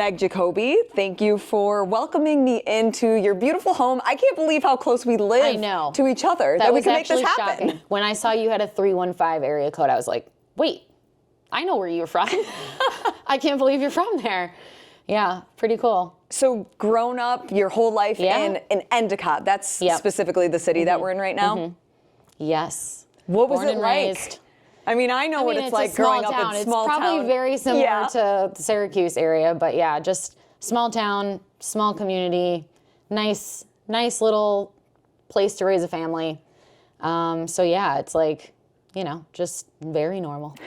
Meg Jacoby, thank you for welcoming me into your beautiful home. I can't believe how close we live to each other, that we can make this happen. Shocking. When I saw you had a 315 area code, I was like, wait, I know where you're from. I can't believe you're from there. Yeah, pretty cool. So grown up your whole life in Endicott, that's specifically the city that we're in right now? Yes. What was it like? I mean, I know what it's like growing up in small town. It's probably very similar to the Syracuse area, but yeah, just small town, small community, nice little place to raise a family. So yeah, it's like, you know, just very normal.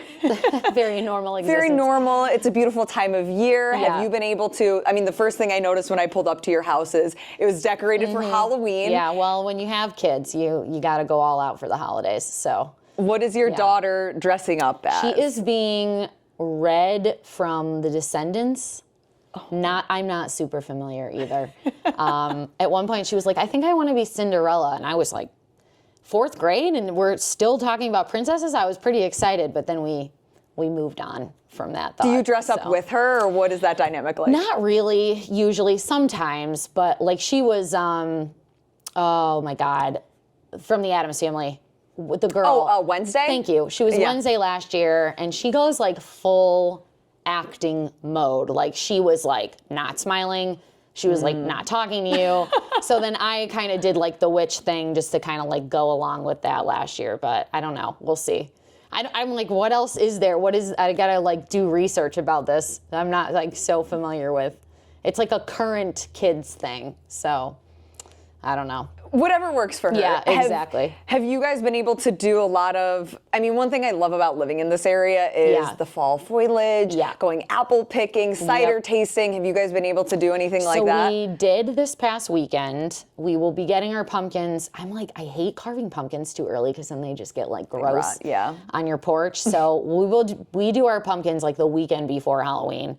Very normal existence. Very normal. It's a beautiful time of year. Yeah. Have you been able to, I mean, the first thing I noticed when I pulled up to your house is it was decorated for Halloween. Yeah, well, when you have kids, you got to go all out for the holidays, so. What is your daughter dressing up as? She is being Red from The Descendants. I'm not super familiar either. At one point she was like, I think I want to be Cinderella. And I was like, 4th grade and we're still talking about princesses? I was pretty excited, but then we moved on from that thought. Do you dress up with her, or what is that dynamic like? Not really, usually, sometimes, but like she was, oh my God, from the Addams Family. With the girl. Oh, Wednesday? Thank you. She was Wednesday last year, and she goes like full acting mode. Like she was like not smiling. She was like not talking to you. So then I kind of did like the witch thing just to kind of like go along with that last year. But I don't know. We'll see. I'm like, what else is there? I gotta like do research about this. I'm not like so familiar with. It's like a current kids thing. So I don't know. Whatever works for her. Yeah, exactly. Have you guys been able to do a lot of, I mean, one thing I love about living in this area is the fall foliage, going apple picking, cider tasting. Have you guys been able to do anything like that? So we did this past weekend. We will be getting our pumpkins. I'm like, I hate carving pumpkins too early because then they just get like gross on your porch. So we do our pumpkins like the weekend before Halloween.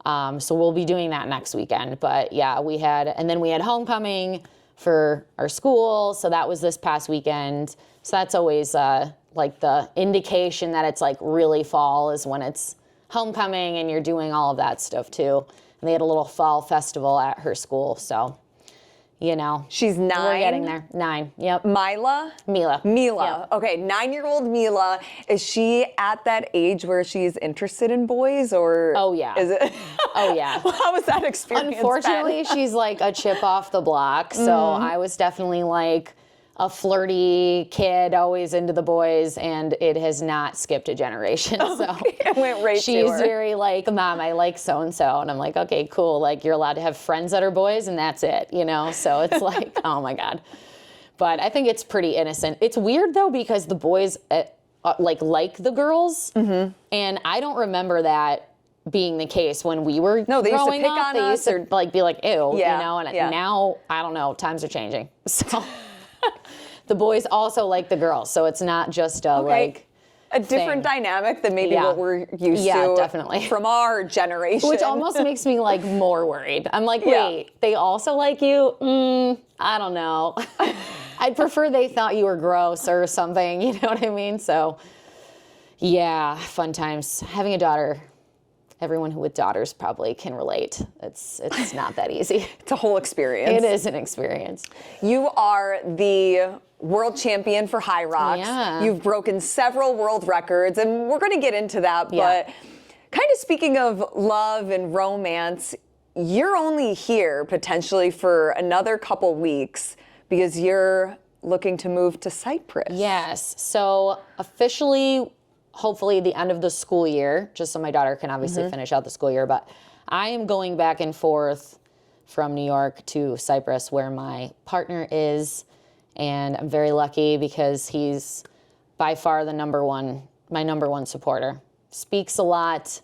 So we'll be doing that next weekend. But yeah, and then we had homecoming for our school, so that was this past weekend. So that's always like the indication that it's like really fall is when it's homecoming and you're doing all of that stuff too. And they had a little fall festival at her school, so you know. She's 9? We're getting there. 9, yep. Mila? Mila. Yep. Okay, 9-year-old Mila. Is she at that age where she's interested in boys, or? Oh, yeah. Is it? Oh, yeah. Well, how was that experience? Unfortunately, she's like a chip off the block, so I was definitely like a flirty kid, always into the boys, and it has not skipped a generation. So it went right she's to her. very like, Mom, I like so-and-so. And I'm like, okay, cool. Like, you're allowed to have friends that are boys, and that's it, you know? So it's like, oh my God. But I think it's pretty innocent. It's weird though, because the boys like the girls, and I don't remember that being the case when we were they used to growing pick up. on They us, used to like be like, ew, you know? And now, I don't know, times are changing. So the boys also like the girls, so it's not just like a different dynamic than maybe what we're used to definitely. From our generation. Which almost makes me like more worried. I'm like, wait, they also like you? I don't know. I'd prefer they thought you were gross or something, you know what I mean? So yeah, fun times. Having a daughter, everyone with daughters probably can relate. It's not that easy. It's a whole experience. It is an experience. You are the world champion for HYROX. Yeah. You've broken several world records, and we're going to get into that. But kind of speaking of love and romance, you're only here potentially for another couple weeks because you're looking to move to Cyprus. Yes. So officially, hopefully the end of the school year, just so my daughter can obviously finish out the school year. But I am going back and forth from New York to Cyprus, where my partner is. And I'm very lucky because he's by far my number one supporter. Speaks a lot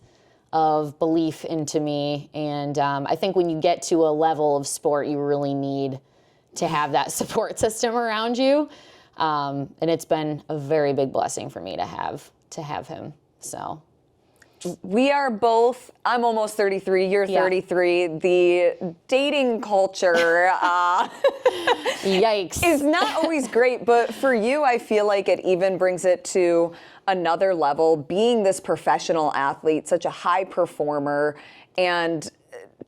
of belief into me. And I think when you get to a level of sport, you really need to have that support system around you. And it's been a very big blessing for me to have him. So we are both, I'm almost 33, you're 33. The dating culture yikes, is not always great, but for you, I feel like it even brings it to another level, being this professional athlete, such a high performer, and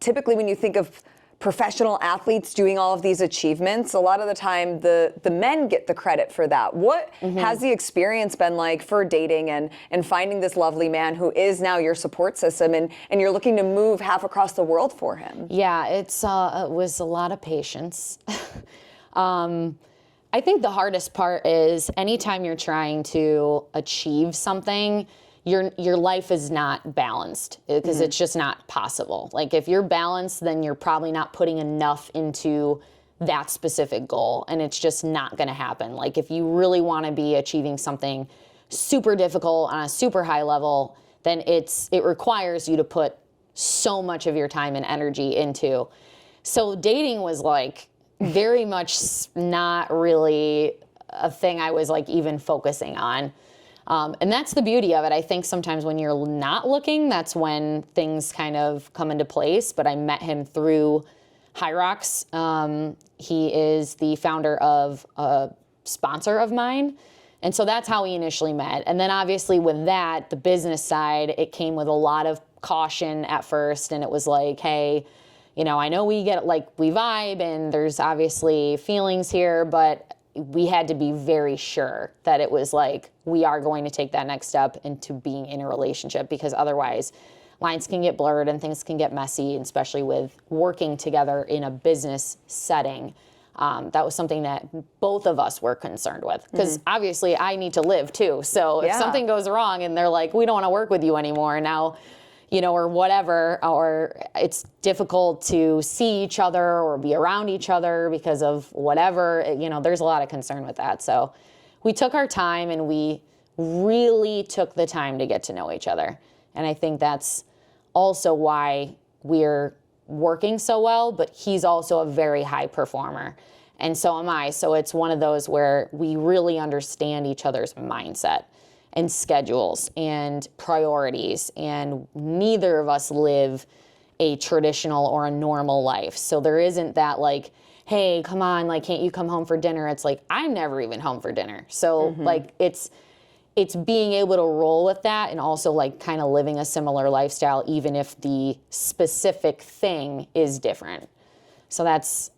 typically when you think of professional athletes doing all of these achievements, a lot of the time the men get the credit for that. What has the experience been like for dating and finding this lovely man who is now your support system, and you're looking to move half across the world for him? Yeah, it was a lot of patience. I think the hardest part is anytime you're trying to achieve something, your life is not balanced, because it's just not possible. Like if you're balanced, then you're probably not putting enough into that specific goal, and it's just not going to happen. Like if you really want to be achieving something super difficult on a super high level, then it requires you to put so much of your time and energy into. So dating was like very much not really a thing I was like even focusing on. And that's the beauty of it. I think sometimes when you're not looking, that's when things kind of come into place. But I met him through HYROX. He is the founder of a sponsor of mine. And so that's how we initially met. And then obviously with that, the business side, it came with a lot of caution at first. And it was like, hey, you know, I know we vibe and there's obviously feelings here, but we had to be very sure that it was like, we are going to take that next step into being in a relationship, because otherwise lines can get blurred and things can get messy, especially with working together in a business setting. That was something that both of us were concerned with, because obviously I need to live too. So if something goes wrong and they're like, we don't want to work with you anymore now, you know, or whatever, or it's difficult to see each other or be around each other because of whatever, you know, there's a lot of concern with that. So we took our time and we really took the time to get to know each other. And I think that's also why we're working so well, but he's also a very high performer. And so am I. So it's one of those where we really understand each other's mindset and schedules and priorities, and neither of us live a traditional or a normal life. So there isn't that like, hey, come on, like, can't you come home for dinner? It's like, I'm never even home for dinner. So like it's being able to roll with that, and also like kind of living a similar lifestyle, even if the specific thing is different. So that's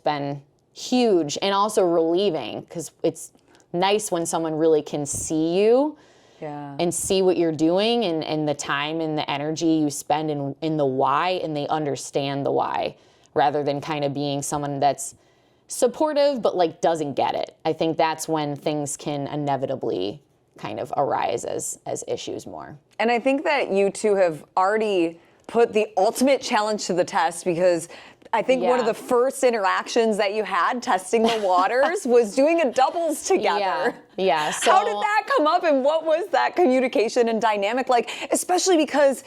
been huge, and also relieving, because it's nice when someone really can see you and see what you're doing, and the time and the energy you spend in the why, and they understand the why, rather than kind of being someone that's supportive but like doesn't get it. I think that's when things can inevitably kind of arise as issues more. And I think that you two have already put the ultimate challenge to the test, because I think one of the first interactions that you had testing the waters was doing a doubles together. Yeah. So how did that come up, and what was that communication and dynamic like, especially because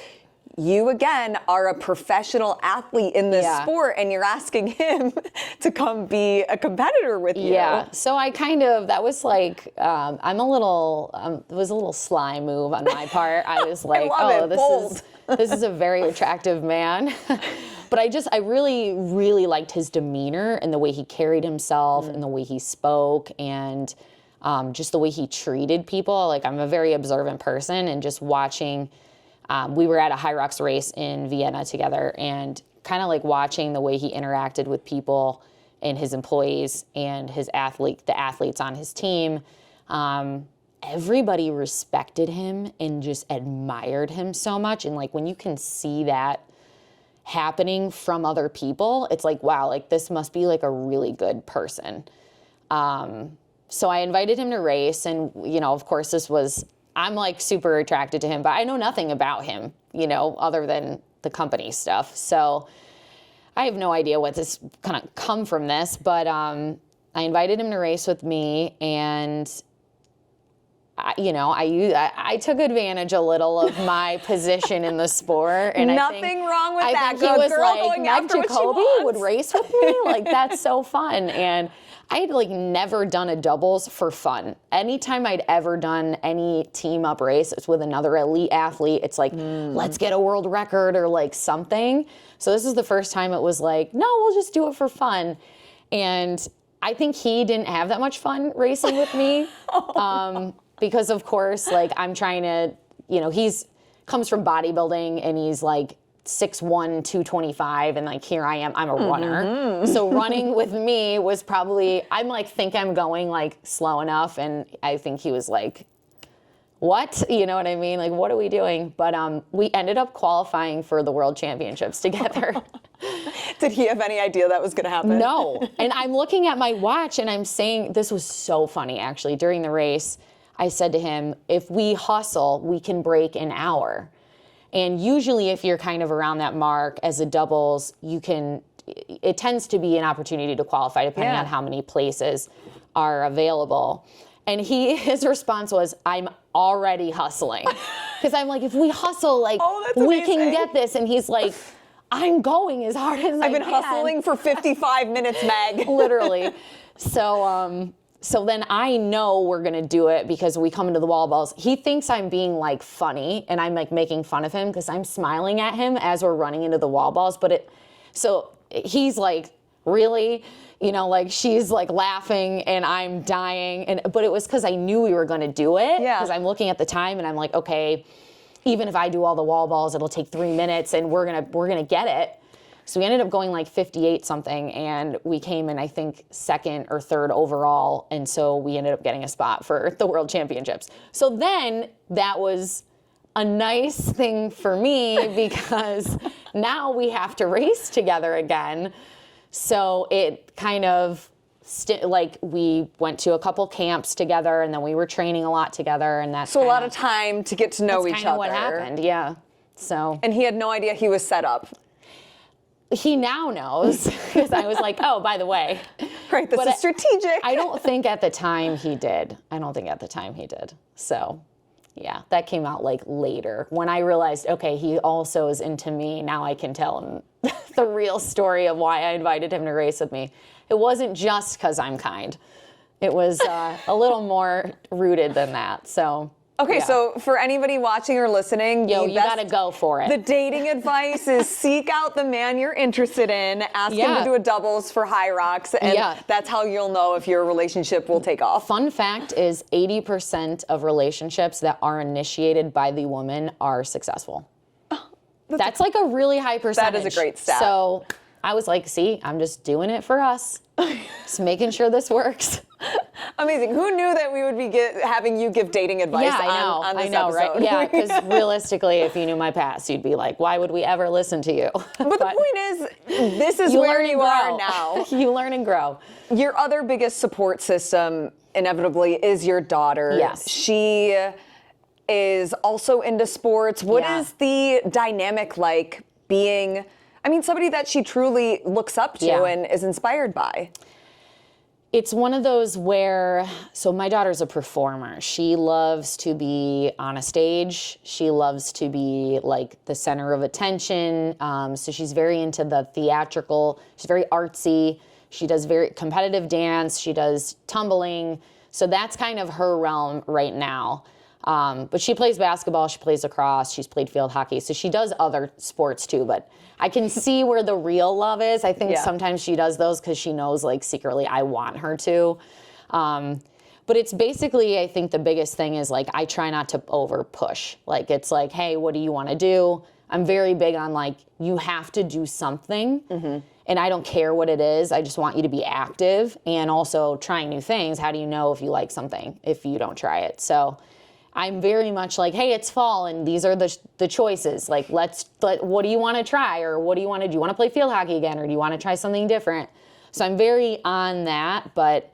you, again, are a professional athlete in this sport, and you're asking him to come be a competitor with you. Yeah. So I that was like, it was a little sly move on my part. I was like, this is a very attractive man. But I really, really liked his demeanor and the way he carried himself and the way he spoke, and just the way he treated people. Like, I'm a very observant person, and just watching, we were at a HYROX race in Vienna together, and kind of like watching the way he interacted with people and his employees and the athletes on his team. Everybody respected him and just admired him so much. And like, when you can see that happening from other people, it's like, wow, like this must be like a really good person. So I invited him to race, and, you know, of course I'm like super attracted to him, but I know nothing about him, you know, other than the company stuff. So I have no idea what this kind of come from this, but I invited him to race with me, and I took advantage a little of my position in the sport. And nothing wrong with that. I think he was like, Meg Jacoby would race with me? Like, that's so fun. And I had like never done a doubles for fun. Anytime I'd ever done any team up race, it's with another elite athlete. It's like, let's get a world record or like something. So this is the first time it was like, no, we'll just do it for fun. And I think he didn't have that much fun racing with me. Because of course, like, I'm trying to, you know, comes from bodybuilding, and he's like 6'1", 225, and like here I am, I'm a runner. So running with me was probably, I'm like, think I'm going like slow enough, and I think he was like, what? You know what I mean? Like, what are we doing? But we ended up qualifying for the World Championships together. Did he have any idea that was going to happen? No. And I'm looking at my watch and I'm saying, this was so funny actually. During the race, I said to him, if we hustle, we can break an hour. And usually if you're kind of around that mark as a doubles, it tends to be an opportunity to qualify depending on how many places are available. And his response was, I'm already hustling. Because I'm like, if we hustle, like, we can get this. And he's like, I'm going as hard as I can. I've been hustling for 55 minutes, Meg. Literally. So then I know we're going to do it because we come into the wall balls. He thinks I'm being like funny and I'm like making fun of him because I'm smiling at him as we're running into the wall balls. So he's like, really? You know, like she's like laughing and I'm dying. But it was because I knew we were going to do it. Yeah. Because I'm looking at the time and I'm like, okay, even if I do all the wall balls, it'll take 3 minutes and we're gonna get it. So we ended up going like 58 something, and we came in, I think, 2nd or 3rd overall. And so we ended up getting a spot for the World Championships. So then that was a nice thing for me because now we have to race together again. So it kind of, like we went to a couple camps together and then we were training a lot together, and that's so a lot of time to get to know each other. That's kind of what happened, yeah. So. And he had no idea he was set up. He now knows because I was like, oh, by the way. Right, this is strategic. I don't think at the time he did. So, yeah, that came out like later when I realized, okay, he also is into me. Now I can tell him the real story of why I invited him to race with me. It wasn't just because I'm kind. It was a little more rooted than that. So. Okay, so for anybody watching or listening, you gotta go for it. The dating advice is seek out the man you're interested in, ask him to do a doubles for HYROX, and that's how you'll know if your relationship will take off. Fun fact is 80% of relationships that are initiated by the woman are successful. That's like a really high percentage. That is a great stat. So I was like, see, I'm just doing it for us. Just making sure this works. Amazing. Who knew that we would be having you give dating advice on this episode? Right? Yeah, because realistically, if you knew my past, you'd be like, why would we ever listen to you? But the point is, this is where you are now. You learn and grow. Your other biggest support system, inevitably, is your daughter. Yes. She is also into sports. What is the dynamic like being, somebody that she truly looks up to and is inspired by? It's one of those where, so my daughter's a performer. She loves to be on a stage. She loves to be like the center of attention. So she's very into the theatrical. She's very artsy. She does very competitive dance. She does tumbling. So that's kind of her realm right now. But she plays basketball. She plays lacrosse. She's played field hockey. So she does other sports too, but I can see where the real love is. I think sometimes she does those because she knows like secretly I want her to. But it's basically, I think the biggest thing is like, I try not to over push. Like, it's like, hey, what do you want to do? I'm very big on like, you have to do something. And I don't care what it is. I just want you to be active and also trying new things. How do you know if you like something if you don't try it? So I'm very much like, hey, it's fall and these are the choices. Like, what do you want to try? Or what do you want to do? You want to play field hockey again? Or do you want to try something different? So I'm very on that, but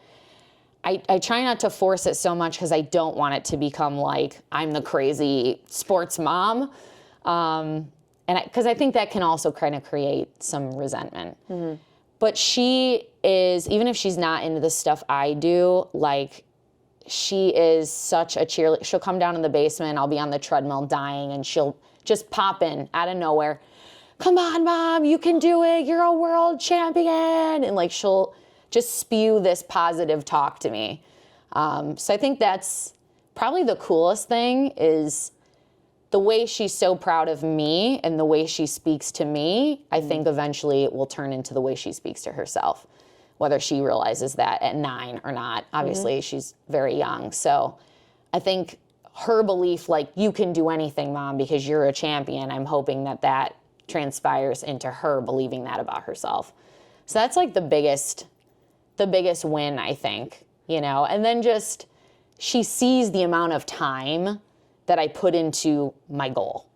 I try not to force it so much because I don't want it to become like I'm the crazy sports mom. And because I think that can also kind of create some resentment. But she is, even if she's not into the stuff I do, like, she is such a cheerleader. She'll come down in the basement, I'll be on the treadmill dying, and she'll just pop in out of nowhere. Come on, Mom, you can do it. You're a world champion. And like, she'll just spew this positive talk to me. So I think that's probably the coolest thing is the way she's so proud of me and the way she speaks to me. I think eventually it will turn into the way she speaks to herself, whether she realizes that at 9 or not. Obviously, she's very young. So I think her belief, like, you can do anything, Mom, because you're a champion, I'm hoping that transpires into her believing that about herself. So that's like the biggest win, I think, you know, and then just she sees the amount of time that I put into my goal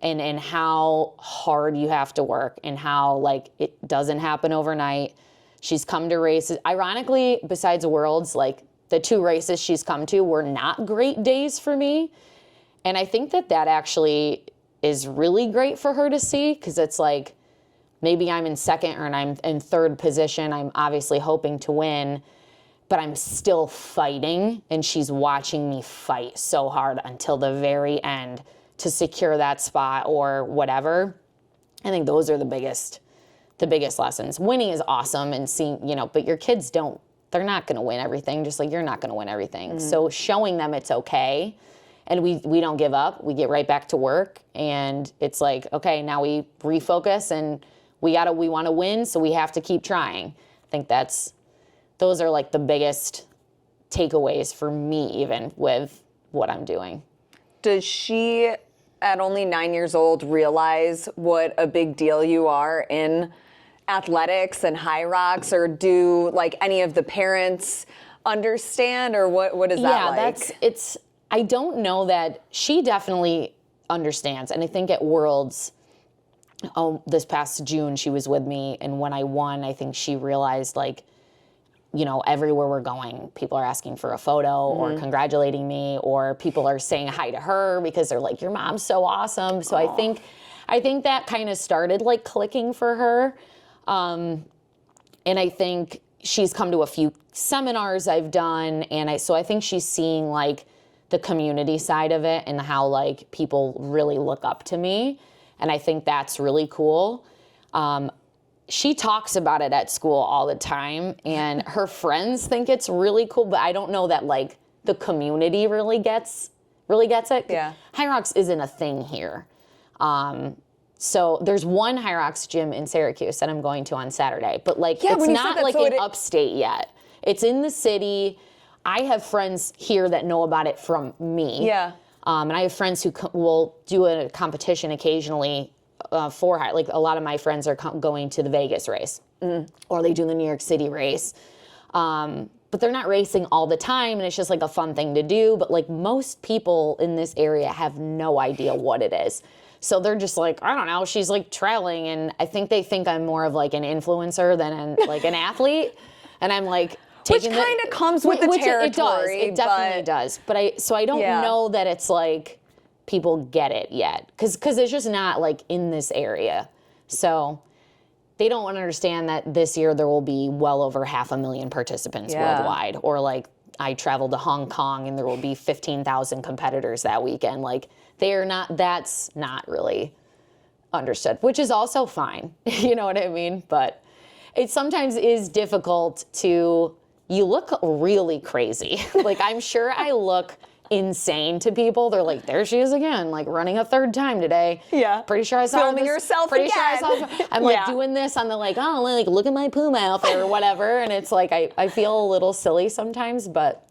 and how hard you have to work and how like it doesn't happen overnight. She's come to races. Ironically, besides Worlds, like the 2 races she's come to were not great days for me. And I think that actually is really great for her to see, because it's like maybe I'm in second or I'm in third position. I'm obviously hoping to win, but I'm still fighting, and she's watching me fight so hard until the very end to secure that spot or whatever. I think those are the biggest lessons. Winning is awesome, and seeing, you know, but your kids they're not going to win everything, just like you're not going to win everything. So showing them it's okay, and we don't give up. We get right back to work, and it's like, okay, now we refocus, and we want to win, so we have to keep trying. I think those are like the biggest takeaways for me, even with what I'm doing. Does she, at only 9 years old, realize what a big deal you are in athletics and HYROX, or do like any of the parents understand, or what is that like? I don't know that she definitely understands. And I think at Worlds, this past June, she was with me, and when I won, I think she realized, like, you know, everywhere we're going, people are asking for a photo or congratulating me, or people are saying hi to her because they're like, your mom's so awesome. So I think that kind of started like clicking for her. And I think she's come to a few seminars I've done, and so I think she's seeing like the community side of it and how like people really look up to me. And I think that's really cool. She talks about it at school all the time, and her friends think it's really cool, but I don't know that like the community really gets it. Yeah. HYROX isn't a thing here. So there's one HYROX gym in Syracuse that I'm going to on Saturday, but like it's not like in upstate yet. It's in the city. I have friends here that know about it from me. Yeah. And I have friends who will do a competition occasionally for HYROX. Like a lot of my friends are going to the Vegas race, or they do the New York City race. But they're not racing all the time, and it's just like a fun thing to do. But like most people in this area have no idea what it is. So they're just like, I don't know, she's like traveling, and I think they think I'm more of like an influencer than like an athlete. And I'm like, which kind of comes with the territory. It definitely does. But I don't know that it's like people get it yet, because it's just not like in this area. So they don't understand that this year there will be well over 500,000 participants worldwide, or like I traveled to Hong Kong and there will be 15,000 competitors that weekend. Like that's not really understood, which is also fine. You know what I mean? But it sometimes is difficult you look really crazy. Like I'm sure I look insane to people. They're like, there she is again, like running a third time today. Yeah. Pretty sure I saw filming yourself again. I'm like doing this on the like, oh, like look at my Puma outfit or whatever. And it's like, I feel a little silly sometimes, but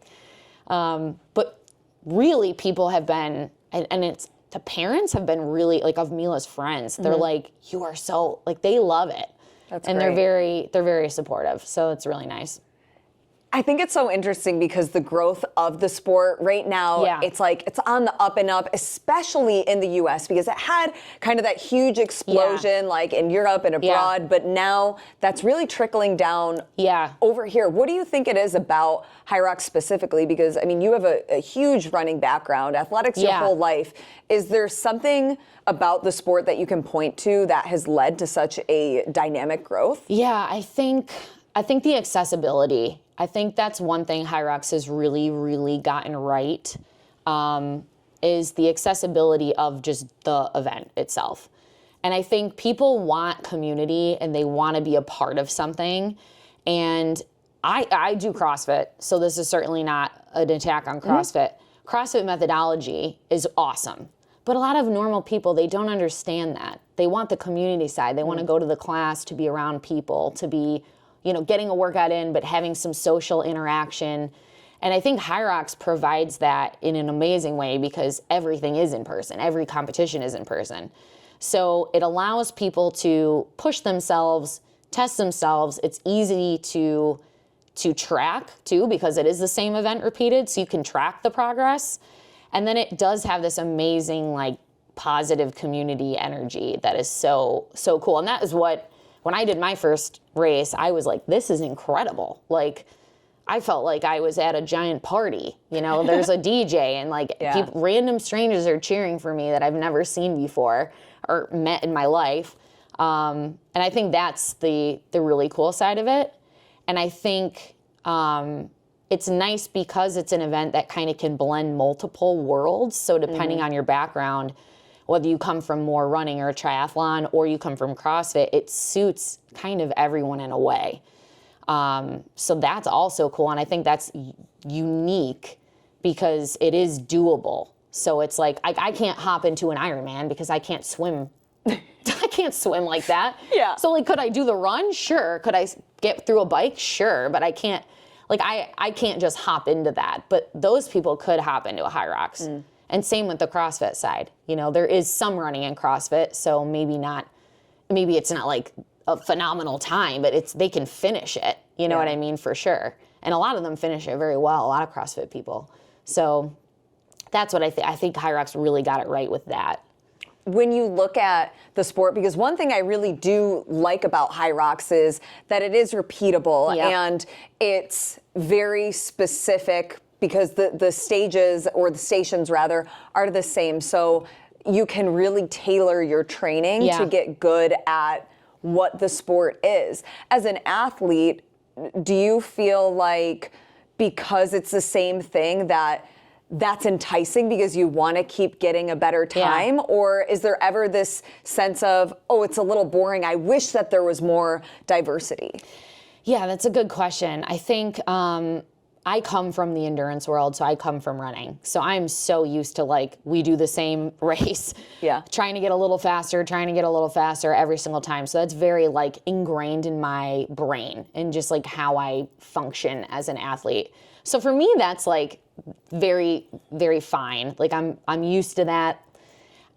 really people have been, and it's, the parents have been really, like of Mila's friends, they're like, you are so, like they love it. That's and great. they're very supportive. So it's really nice. I think it's so interesting because the growth of the sport right now, it's like it's on the up and up, especially in the US, because it had kind of that huge explosion like in Europe and abroad, but now that's really trickling down over here. What do you think it is about HYROX specifically? Because I mean, you have a huge running background, athletics your whole life. Is there something about the sport that you can point to that has led to such a dynamic growth? Yeah, I think the accessibility. I think that's one thing HYROX has really, really gotten right, is the accessibility of just the event itself. And I think people want community and they want to be a part of something. And I do CrossFit, so this is certainly not an attack on CrossFit. CrossFit methodology is awesome. But a lot of normal people, they don't understand that. They want the community side. They want to go to the class to be around people, to be, you know, getting a workout in, but having some social interaction. And I think HYROX provides that in an amazing way because everything is in person. Every competition is in person. So it allows people to push themselves, test themselves. It's easy to track too, because it is the same event repeated, so you can track the progress. And then it does have this amazing, like, positive community energy that is so cool. And that is what, when I did my first race, I was like, this is incredible. Like, I felt like I was at a giant party. You know, there's a DJ and like random strangers are cheering for me that I've never seen before or met in my life. And I think that's the really cool side of it. And I think it's nice because it's an event that kind of can blend multiple worlds. So depending on your background, whether you come from more running or triathlon or you come from CrossFit, it suits kind of everyone in a way. So that's also cool. And I think that's unique because it is doable. So it's like, I can't hop into an Ironman because I can't swim. I can't swim like that. Yeah. So like, could I do the run? Sure. Could I get through a bike? Sure. But I can't, like, I can't just hop into that. But those people could hop into a HYROX. And same with the CrossFit side. You know, there is some running in CrossFit, so maybe it's not like a phenomenal time, but they can finish it. You know what I mean? For sure. And a lot of them finish it very well, a lot of CrossFit people. So that's what I think HYROX really got it right with that. When you look at the sport, because one thing I really do like about HYROX is that it is repeatable and it's very specific because the stages, or the stations rather, are the same. So you can really tailor your training to get good at what the sport is. As an athlete, do you feel like because it's the same thing that's enticing because you want to keep getting a better time? Yeah. Or is there ever this sense of, oh, it's a little boring, I wish that there was more diversity? Yeah, that's a good question. I think I come from the endurance world, so I come from running. So I'm so used to, like, we do the same race, trying to get a little faster every single time. So that's very, like, ingrained in my brain and just, like, how I function as an athlete. So for me, that's, like, very, very fine. Like, I'm used to that.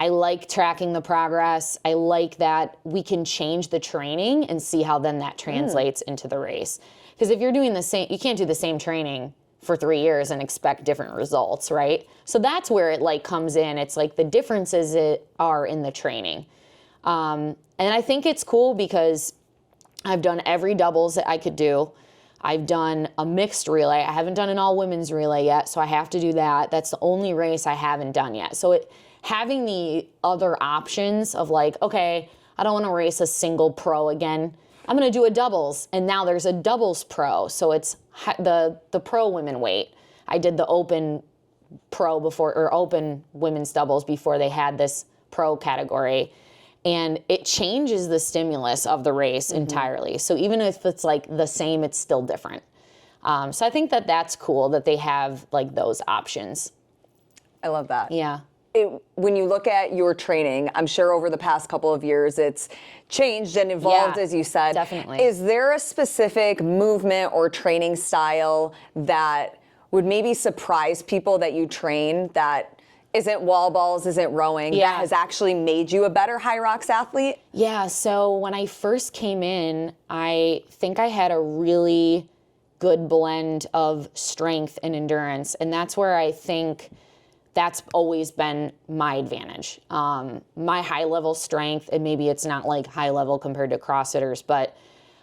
I like tracking the progress. I like that we can change the training and see how then that translates into the race. Because if you're doing the same, you can't do the same training for 3 years and expect different results, right? So that's where it, like, comes in. It's like the differences are in the training. And I think it's cool because I've done every doubles that I could do. I've done a mixed relay. I haven't done an all women's relay yet, so I have to do that. That's the only race I haven't done yet. So having the other options of, like, okay, I don't want to race a single pro again. I'm going to do a doubles, and now there's a doubles pro. So it's the pro women weight. I did the open pro before, or open women's doubles before they had this pro category. And it changes the stimulus of the race entirely. So even if it's, like, the same, it's still different. So I think that's cool that they have, like, those options. I love that. Yeah. When you look at your training, I'm sure over the past couple of years it's changed and evolved, as you said. Definitely. Is there a specific movement or training style that would maybe surprise people that you train that isn't wall balls, isn't rowing, that has actually made you a better HYROX athlete? Yeah, so when I first came in, I think I had a really good blend of strength and endurance, and that's where I think that's always been my advantage. My high level strength, and maybe it's not like high level compared to CrossFitters, but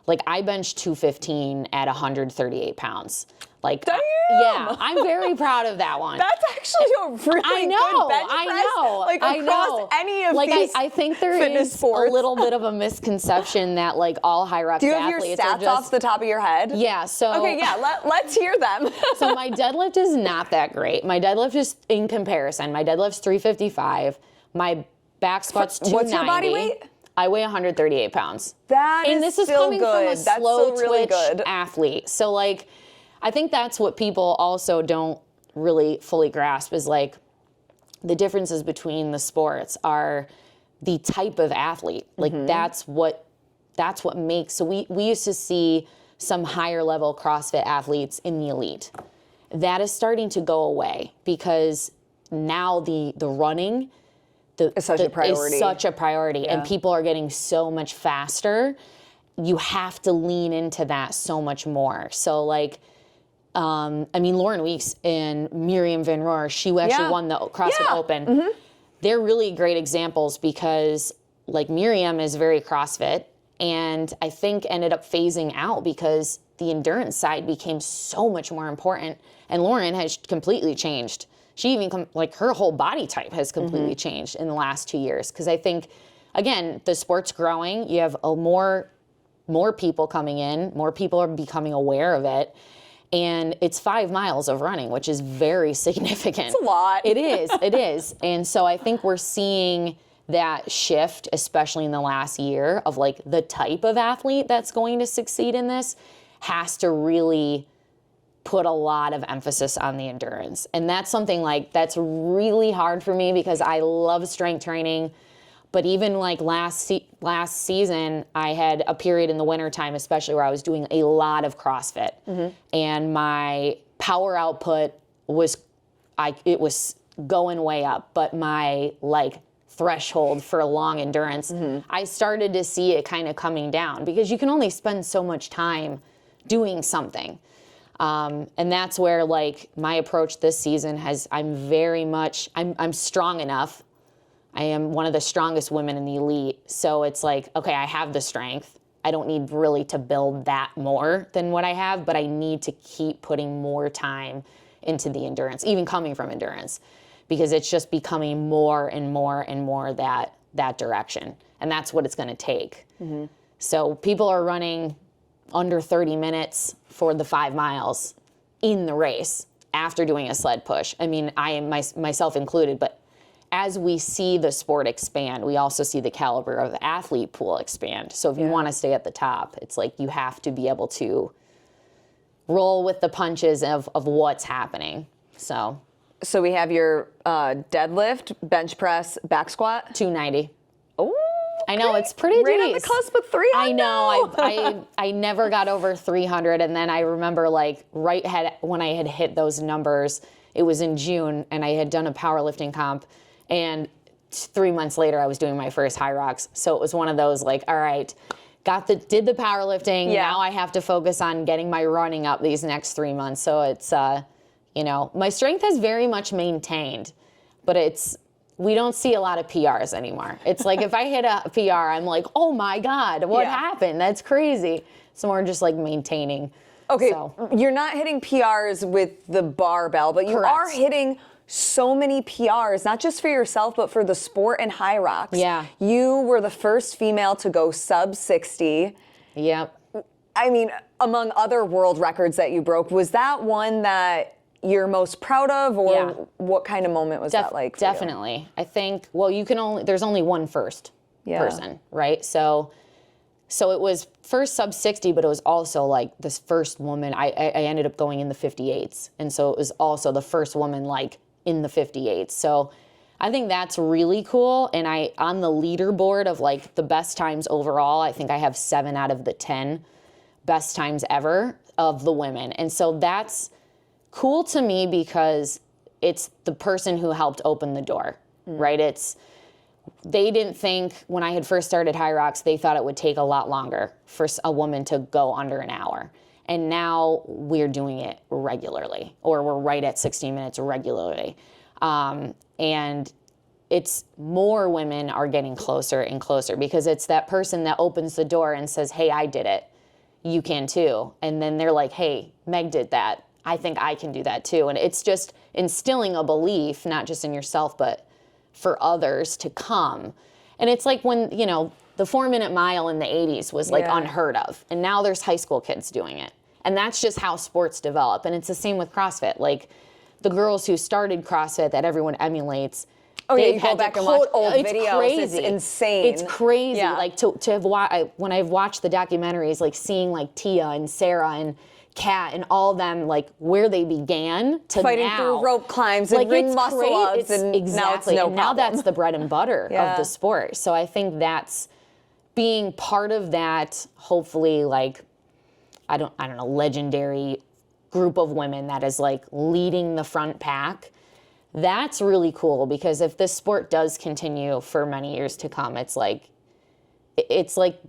like I bench 215 at 138 pounds. Like, damn! Yeah, I'm very proud of that one. That's actually a really good bench press. I know. Like across any of these I think there is sports. A little bit of a misconception that like all HYROX athletes. Do you have your stats off the top of your head? Yeah. So okay, yeah. Let's hear them. So my deadlift is not that great. My deadlift is, in comparison, my deadlift's 355. My back squat's 290. What's your body weight? I weigh 138 pounds. And this is coming from a slow really twitch good athlete. So like, I think that's what people also don't really fully grasp is like the differences between the sports are the type of athlete. Like that's what makes, so we used to see some higher level CrossFit athletes in the elite. That is starting to go away because now the running, It's such a priority. Is such a priority, and people are getting so much faster. You have to lean into that so much more. So like, I mean, Lauren Weeks and Miriam Van Roer, she actually won the CrossFit Open. They're really great examples because like Miriam is very CrossFit, and I think ended up phasing out because the endurance side became so much more important. And Lauren has completely changed. She even, like her whole body type has completely changed in the last 2 years. Because I think, again, the sport's growing. You have more people coming in. More people are becoming aware of it. And it's 5 miles of running, which is very significant. It's a lot. It is. It is. And so I think we're seeing that shift, especially in the last year, of like the type of athlete that's going to succeed in this has to really put a lot of emphasis on the endurance. And that's something like that's really hard for me because I love strength training. But even like last season, I had a period in the wintertime, especially where I was doing a lot of CrossFit. And my power output was, it was going way up. But my like threshold for long endurance, I started to see it kind of coming down because you can only spend so much time doing something. And that's where like my approach this season has, I'm strong enough. I am one of the strongest women in the elite. So it's like, okay, I have the strength. I don't need really to build that more than what I have, but I need to keep putting more time into the endurance, even coming from endurance, because it's just becoming more and more and more that direction. And that's what it's going to take. So people are running under 30 minutes for the 5 miles in the race after doing a sled push. I mean, I am myself included, but as we see the sport expand, we also see the caliber of the athlete pool expand. So if you want to stay at the top, it's like you have to be able to roll with the punches of what's happening. So we have your deadlift, bench press, back squat. 290. Oh, I know, it's pretty right on the decent. cusp of 300. I know. I never got over 300, and then I remember like when I had hit those numbers, it was in June, and I had done a powerlifting comp, and 3 months later I was doing my first HYROX. So it was one of those like, all right, did the powerlifting. Now I have to focus on getting my running up these next 3 months. So it's my strength has very much maintained, but we don't see a lot of PRs anymore. It's like if I hit a PR, I'm like, oh my God, what happened? That's crazy. So we're just like maintaining. Okay, you're not hitting PRs with the barbell, but you are hitting so many PRs, not just for yourself, but for the sport and HYROX. Yeah. You were the first female to go sub 60. Yep. I mean, among other world records that you broke, was that one that you're most proud of, or what kind of moment was that like for Definitely. I think, there's only one first person, right? So it was first sub 60, but it was also like this first woman, I ended up going in the 58s. And so it was also the first woman like in the 58s. So I think that's really cool. And on the leaderboard of like the best times overall, I think I have 7 out of the 10 best times ever of the women. And so that's cool to me because it's the person who helped open the door, right? They didn't think when I had first started HYROX, they thought it would take a lot longer for a woman to go under an hour. And now we're doing it regularly, or we're right at 16 minutes regularly. And it's more women are getting closer and closer because it's that person that opens the door and says, hey, I did it. You can too. And then they're like, hey, Meg did that. I think I can do that too. And it's just instilling a belief, not just in yourself, but for others to come. And it's like when, the 4-minute mile in the 80s was like unheard of. And now there's high school kids doing it. And that's just how sports develop. And it's the same with CrossFit. Like the girls who started CrossFit that everyone emulates. Oh yeah, you go back and watch old videos. Crazy. It's insane. It's crazy. Yeah. Like when I've watched the documentaries, like seeing like Tia and Sarah and Kat and all them, like where they began to fighting now, through rope climbs and ring muscle ups, and now it's no problem. Now that's the bread and butter of the sport. So I think that's being part of that. Hopefully, like I don't know, legendary group of women that is like leading the front pack. that's really cool, because if this sport does continue for many years to come, it's like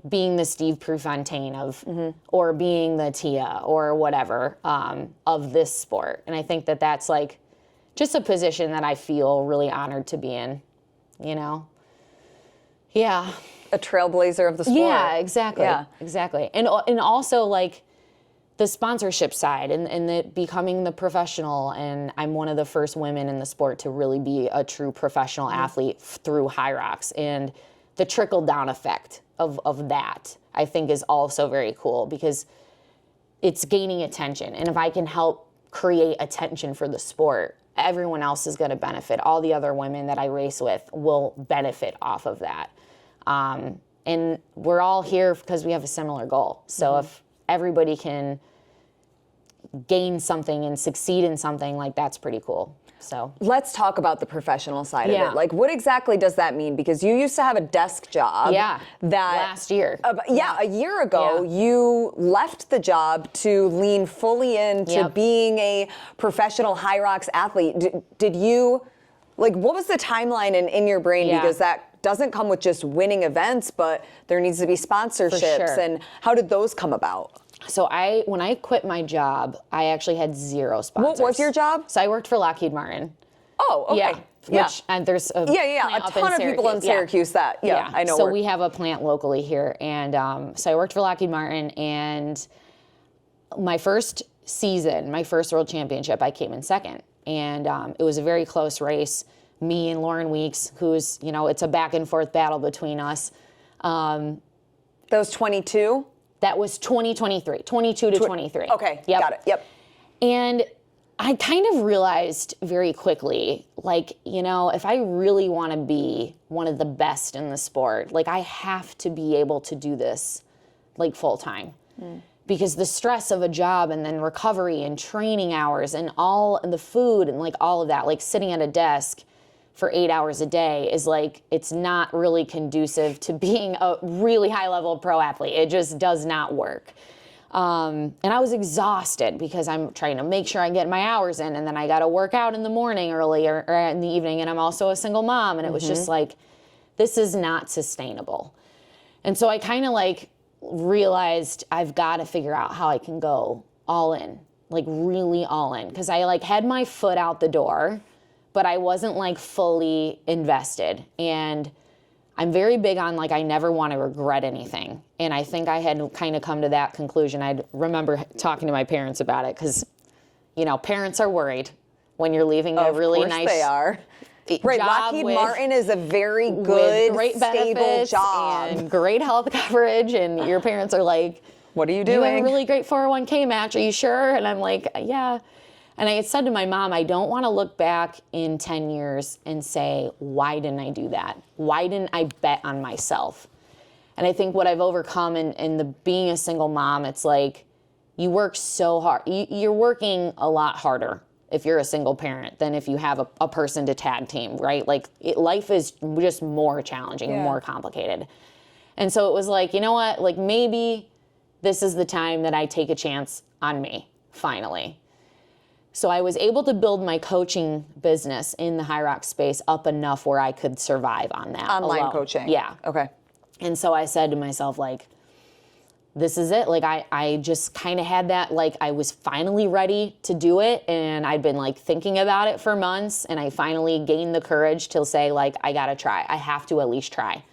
being the Steve Prefontaine of, or being the Tia or whatever, of this sport. And I think that that's like just a position that I feel really honored to be in, you know? Yeah. A trailblazer of the sport. Yeah, exactly. Yeah. Exactly. And also like the sponsorship side and the becoming the professional. And I'm one of the first women in the sport to really be a true professional athlete through HYROX. And the trickle down effect of that, I think, is also very cool, because it's gaining attention. And if I can help create attention for the sport, everyone else is going to benefit. All the other women that I race with will benefit off of that. And we're all here because we have a similar goal. So if everybody can gain something and succeed in something, like, that's pretty cool. So let's talk about the professional side of Yeah. it. Like, what exactly does that mean? Because you used to have a desk job. Yeah. That last year. A year ago, Yeah. you left the job to lean fully into Yep. being a professional HYROX athlete. Did you, like, what was the timeline in your brain? Yeah. Because that doesn't come with just winning events, but there needs to be sponsorships. sure. And how did those come about? So when I quit my job, I actually had zero sponsors. What was your job? So I worked for Lockheed Martin. Oh, okay. Yeah. Which, and there's a plant A up ton of people in Syracuse that, I know. So we have a plant locally here. And so I worked for Lockheed Martin, and my first season, my first world championship, I came in second. And it was a very close race. Me and Lauren Weeks, who's, it's a back and forth battle between us. Those 22? That was 2023, 22 to 23. Okay, Yep. got it, yep. And I kind of realized very quickly, like, if I really want to be one of the best in the sport, like, I have to be able to do this, like, full time. Because the stress of a job and then recovery and training hours and all and the food and, like, all of that, like, sitting at a desk for 8 hours a day is, like, it's not really conducive to being a really high level pro athlete. It just does not work. And I was exhausted because I'm trying to make sure I get my hours in, and then I got to work out in the morning early or in the evening, and I'm also a single mom, and it was just like, this is not sustainable. And so I kind of, like, realized I've got to figure out how I can go all in, like, really all in, because I, like, had my foot out the door, but I wasn't, like, fully invested. And I'm very big on, like, I never want to regret anything. And I think I had kind of come to that conclusion. I remember talking to my parents about it, because, parents are worried when you're leaving a really nice they are. Right, job Lockheed with, Martin is a very with good, great stable benefits job. and great health coverage, and your parents are like, what are you you doing? have a really great 401k match, are you sure? And I'm like, yeah. And I had said to my mom, I don't want to look back in 10 years and say, why didn't I do that? Why didn't I bet on myself? And I think what I've overcome in the being a single mom, it's like, you work so hard. You're working a lot harder if you're a single parent than if you have a person to tag team, right? Like, life is just more challenging and more complicated. And so it was like, you know what? Like, maybe this is the time that I take a chance on me, finally. So I was able to build my coaching business in the HYROX space up enough where I could survive on that. Online alone. coaching. Yeah. Okay. And so I said to myself, like, this is it. Like, I just kind of had that, like, I was finally ready to do it. And I'd been, like, thinking about it for months. And I finally gained the courage to say, like, I got to try. I have to at least try.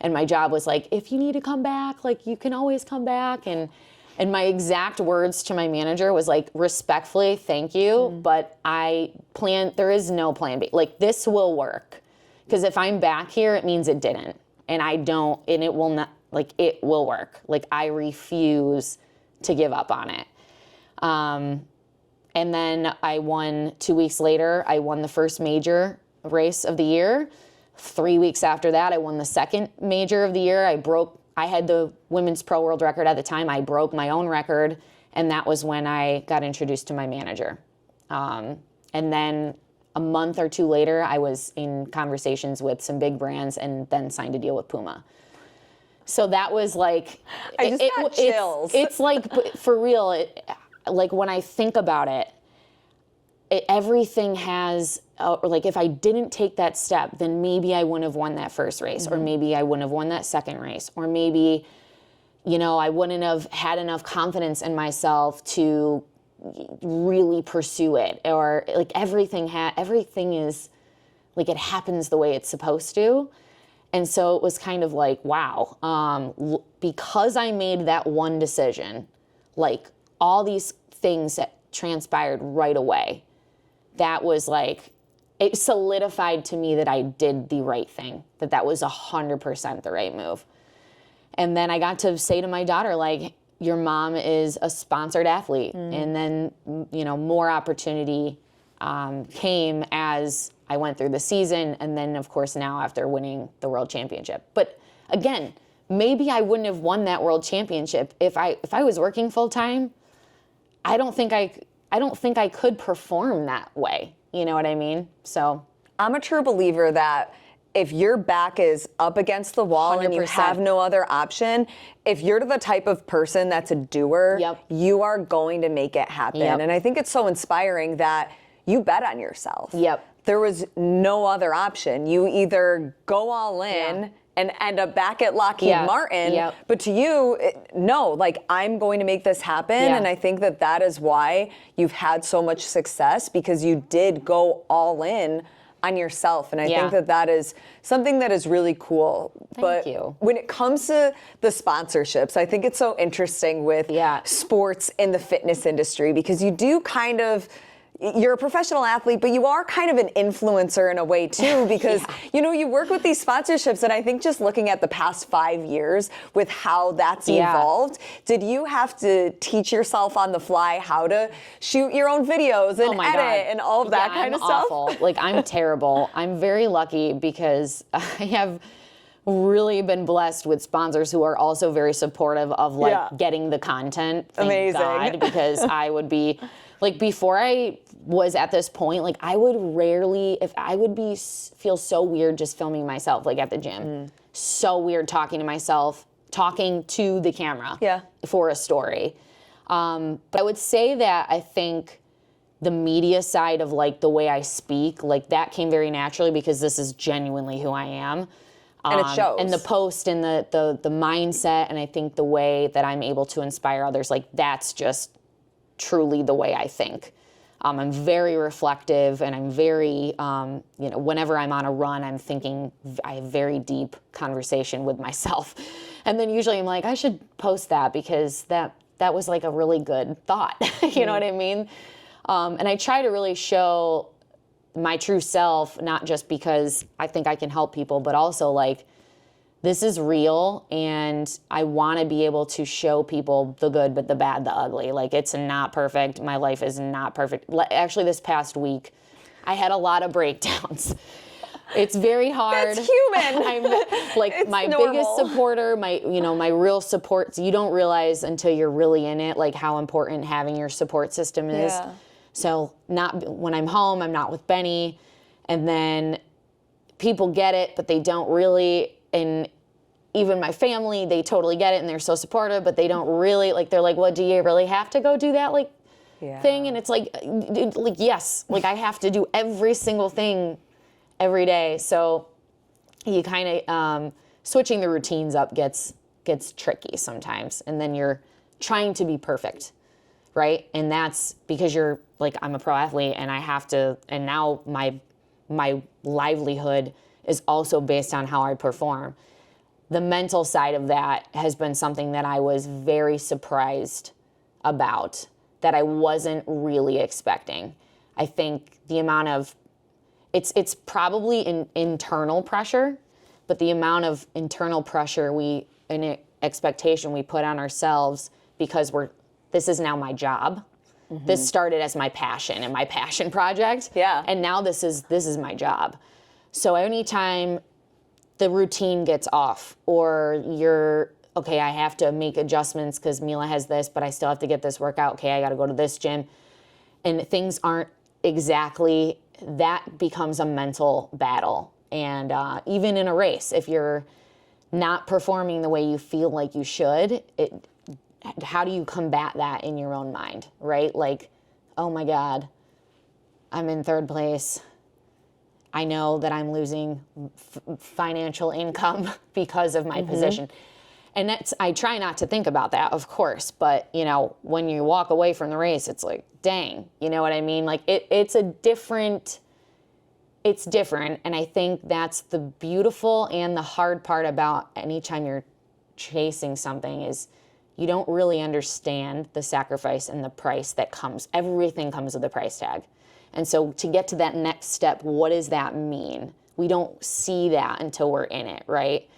And my job was like, if you need to come back, like, you can always come back. And my exact words to my manager was like, respectfully, thank you, but there is no plan B. Like, this will work. Because if I'm back here, it means it didn't. And it will not, like, it will work. Like, I refuse to give up on it. And then I won 2 weeks later, I won the first major race of the year. 3 weeks after that, I won the second major of the year. I had the women's pro world record at the time. I broke my own record, and that was when I got introduced to my manager. And then a month or two later, I was in conversations with some big brands and then signed a deal with Puma. So that was like... I just got chills. It's like, for real, like, when I think about it, everything has, like if I didn't take that step, then maybe I wouldn't have won that first race, or maybe I wouldn't have won that second race, or maybe, you know, I wouldn't have had enough confidence in myself to really pursue it, or like everything is like it happens the way it's supposed to. And so it was kind of like, wow, because I made that one decision, like all these things that transpired right away, that was like, it solidified to me that I did the right thing, that was 100% the right move. And then I got to say to my daughter, like, your mom is a sponsored athlete. And then, you know, more opportunity came as I went through the season, and then of course now after winning the world championship. But again, maybe I wouldn't have won that world championship if I was working full time. I don't think I could perform that way. You know what I mean? So I'm a true believer that if your back is up against the wall 100%. And you have no other option, if you're the type of person that's a doer, you are going to make it happen. And I think it's so inspiring that you bet on yourself. There was no other option. You either go all in and end up back at Lockheed Martin, but to you, no, like, I'm going to make this happen. And I think that is why you've had so much success, because you did go all in on yourself. And I think that is something that is really cool. Thank you. When it comes to the sponsorships, I think it's so interesting with sports in the fitness industry, because you do kind of, you're a professional athlete, but you are kind of an influencer in a way too, because you know, you work with these sponsorships, and I think just looking at the past 5 years with how that's evolved, did you have to teach yourself on the fly how to shoot your own videos and edit and all of that kind of stuff? Awful. Like, I'm terrible. I'm very lucky because I have really been blessed with sponsors who are also very supportive of like getting the content. Thank God, because I would be like, before I was at this point, like, I would rarely, if I would feel so weird just filming myself, like at the gym. So weird talking to myself, talking to the camera for a story. But I would say that I think the media side of like the way I speak, like that came very naturally, because this is genuinely who I am. And it shows. And the post and the mindset, and I think the way that I'm able to inspire others, like that's just truly the way I think. I'm very reflective, and I'm very, you know, whenever I'm on a run, I'm thinking, I have very deep conversation with myself. And then usually I'm like, I should post that, because that was like a really good thought. You know what I mean? And I try to really show my true self, not just because I think I can help people, but also like, this is real, and I want to be able to show people the good, but the bad, the ugly. Like, it's not perfect. My life is not perfect. Actually, this past week, I had a lot of breakdowns. It's very hard. That's human. I'm like, it's my normal. biggest supporter, my real support. You don't realize until you're really in it, like how important having your support system is. So when I'm home, I'm not with Benny, and then people get it, but they don't really. And even my family, they totally get it, and they're so supportive, but they don't really, like, they're like, well, do you really have to go do that, like, thing? And it's like, yes, like, I have to do every single thing every day. So you kind of, switching the routines up gets tricky sometimes. And then you're trying to be perfect, right? And that's because you're, like, I'm a pro athlete, and I have to, and now my livelihood is also based on how I perform. The mental side of that has been something that I was very surprised about, that I wasn't really expecting. I think the amount of, it's probably internal pressure, but the amount of internal pressure and expectation we put on ourselves, because this is now my job. This started as my passion and my passion project. And now this is my job. So anytime the routine gets off, or okay, I have to make adjustments because Mila has this, but I still have to get this workout. Okay, I got to go to this gym. And things aren't exactly, that becomes a mental battle. And even in a race, if you're not performing the way you feel like you should, how do you combat that in your own mind, right? Like, oh my God, I'm in third place. I know that I'm losing financial income because of my position. And I try not to think about that, of course. But, you know, when you walk away from the race, it's like, dang, you know what I mean? Like, it's different. And I think that's the beautiful and the hard part about anytime you're chasing something is you don't really understand the sacrifice and the price that comes. Everything comes with a price tag. And so to get to that next step, what does that mean? We don't see that until we're in it, right?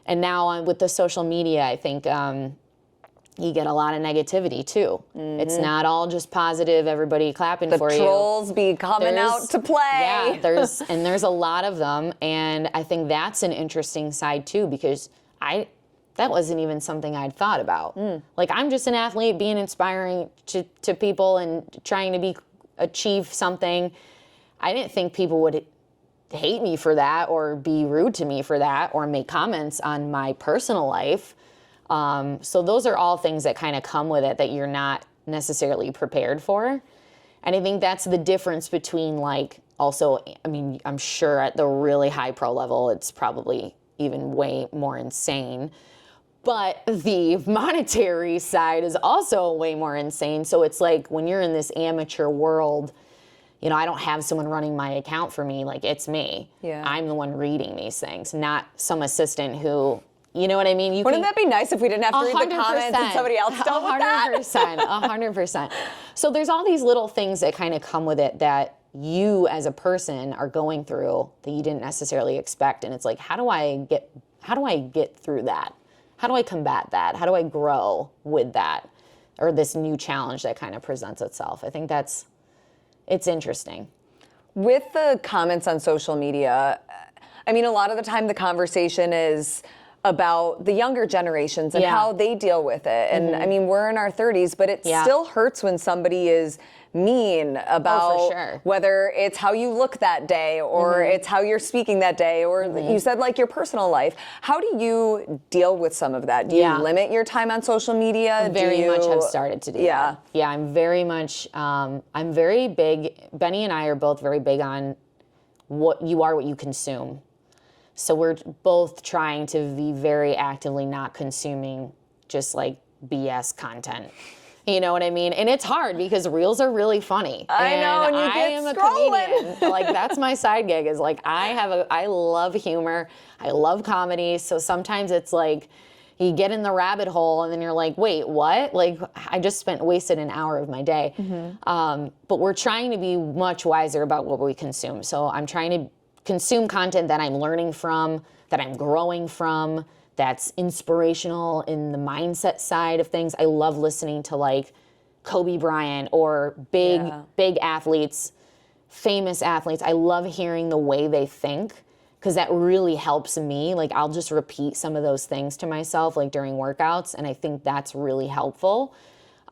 And now with the social media, I think you get a lot of negativity too. It's not all just positive, everybody clapping for you. The trolls be coming out to play. Yeah, there's a lot of them. And I think that's an interesting side too, because that wasn't even something I'd thought about. Like, I'm just an athlete being inspiring to people and trying to achieve something. I didn't think people would hate me for that or be rude to me for that or make comments on my personal life. So those are all things that kind of come with it that you're not necessarily prepared for. And I think that's the difference between, like, also, I mean, I'm sure at the really high pro level, it's probably even way more insane. But the monetary side is also way more insane. So it's like when you're in this amateur world, you know, I don't have someone running my account for me. Like, it's me. Yeah. I'm the one reading these things, not some assistant who, you know what I mean? Wouldn't that be nice if we didn't have to read the comments and somebody else dealt with that? 100%. So there's all these little things that kind of come with it that you as a person are going through that you didn't necessarily expect. And it's like, how do I get through that? How do I combat that? How do I grow with that? Or this new challenge that kind of presents itself? I think it's interesting. With the comments on social media, I mean, a lot of the time the conversation is about the younger generations and how they deal with it. And I mean, we're in our 30s, but it still hurts when somebody is mean about whether it's how you look that day or it's how you're speaking that day or you said like your personal life. How do you deal with some of that? Do you limit your time on social media? Very much have started to do that. Yeah, I'm very much, I'm very big, Benny and I are both very big on what you consume. So we're both trying to be very actively not consuming just like BS content. You know what I mean? And it's hard because reels are really funny. I know, and you get scrolling. A comedian. Like, that's my side gig is like, I love humor. I love comedy. So sometimes it's like, you get in the rabbit hole and then you're like, wait, what? Like, I just wasted an hour of my day. But we're trying to be much wiser about what we consume. So I'm trying to consume content that I'm learning from, that I'm growing from, that's inspirational in the mindset side of things. I love listening to like Kobe Bryant or big athletes, famous athletes. I love hearing the way they think because that really helps me. Like, I'll just repeat some of those things to myself like during workouts, and I think that's really helpful.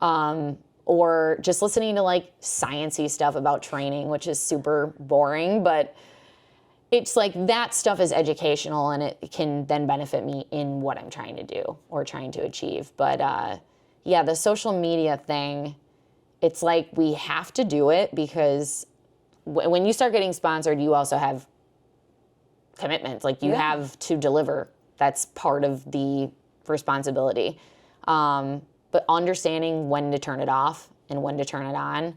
Or just listening to like sciencey stuff about training, which is super boring, but it's like that stuff is educational and it can then benefit me in what I'm trying to do or trying to achieve. But the social media thing, it's like we have to do it because when you start getting sponsored, you also have commitments. Like, you have to deliver. That's part of the responsibility. But understanding when to turn it off and when to turn it on,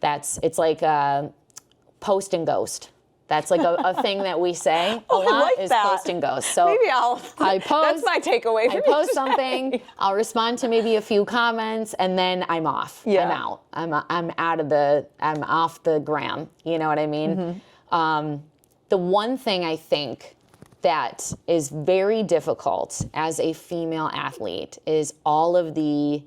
it's like post and ghost. That's like a thing that we say a lot is post and ghost. So maybe I post. That's my takeaway. I post something. I'll respond to maybe a few comments, and then I'm off. Yeah. I'm out. I'm off the gram. You know what I mean? The one thing I think that is very difficult as a female athlete is all of the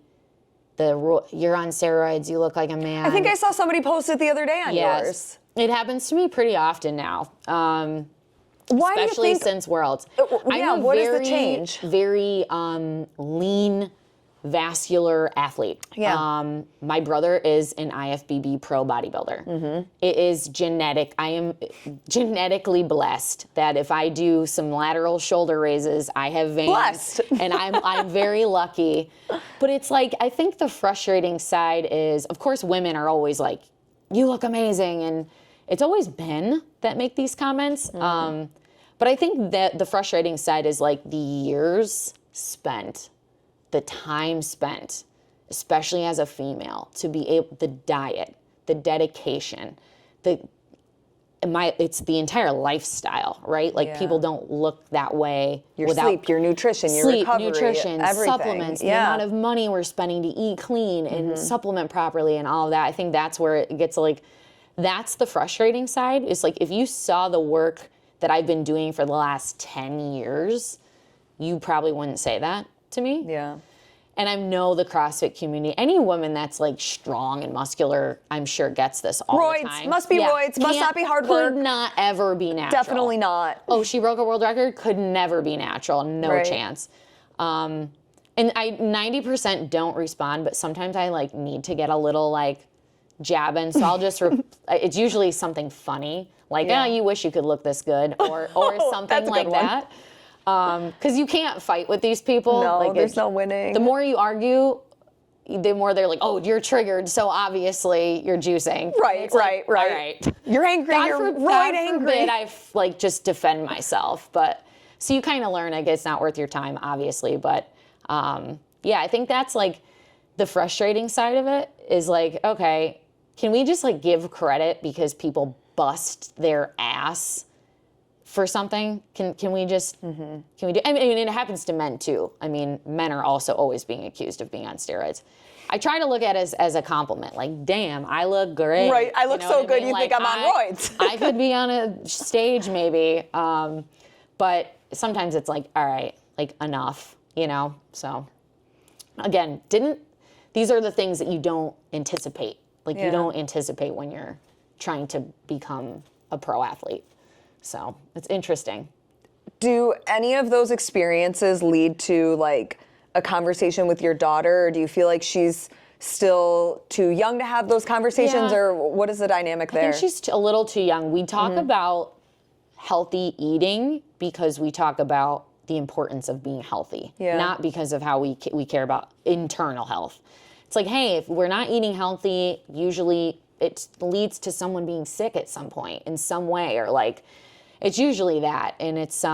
you're on steroids, you look like a man. I think I saw somebody post it the other day on yours. It happens to me pretty often now, Why do you especially think, since Worlds. What is the change? Very lean, vascular athlete. Yeah. My brother is an IFBB pro bodybuilder. It is genetic. I am genetically blessed that if I do some lateral shoulder raises, I have veins. Blessed. And I'm very lucky. But it's like, I think the frustrating side is, of course, women are always like, you look amazing. And it's always men that make these comments. But I think that the frustrating side is like the years spent, the time spent, especially as a female, to be able, the diet, the dedication, it's the entire lifestyle, right? Like people don't look that way your without sleep, your nutrition, your recovery, nutrition, everything. Supplements, the amount of money we're spending to eat clean and supplement properly and all of that. I think that's where it gets like, that's the frustrating side. Is like, if you saw the work that I've been doing for the last 10 years, you probably wouldn't say that to me. Yeah. And I know the CrossFit community, any woman that's like strong and muscular, I'm sure gets this all the time. Must be roids, must not be hard work. Could not ever be natural. Definitely not. Oh, she broke a world record? Could never be natural, no chance. And I 90% don't respond, but sometimes I like need to get a little like jab in, so I'll just, it's usually something funny, like, you wish you could look this good, or something like that. Because you can't fight with these people. No, like, there's no winning. The more you argue, the more they're like, oh, you're triggered, so obviously you're juicing. Right. All right. You're angry, you're right angry. Forbid I like just defend myself. But so you kind of learn, I guess, it's not worth your time, obviously. But yeah, I think that's like the frustrating side of it is like, okay, can we just like give credit because people bust their ass for something? Can we just, can we do, I mean, it happens to men too. I mean, men are also always being accused of being on steroids. I try to look at it as a compliment, like, damn, I look great. Right, I look so good, you like, think I'm on roids. I could be on a stage maybe, but sometimes it's like, all right, like enough, So again, these are the things that you don't anticipate. Like you don't anticipate when you're trying to become a pro athlete. So it's interesting. Do any of those experiences lead to like a conversation with your daughter, or do you feel like she's still too young to have those conversations, or what is the dynamic there? I think she's a little too young. We talk about healthy eating because we talk about the importance of being healthy, not because of how we care about internal health. It's like, hey, if we're not eating healthy, usually it leads to someone being sick at some point in some way, or like, it's usually that. And it's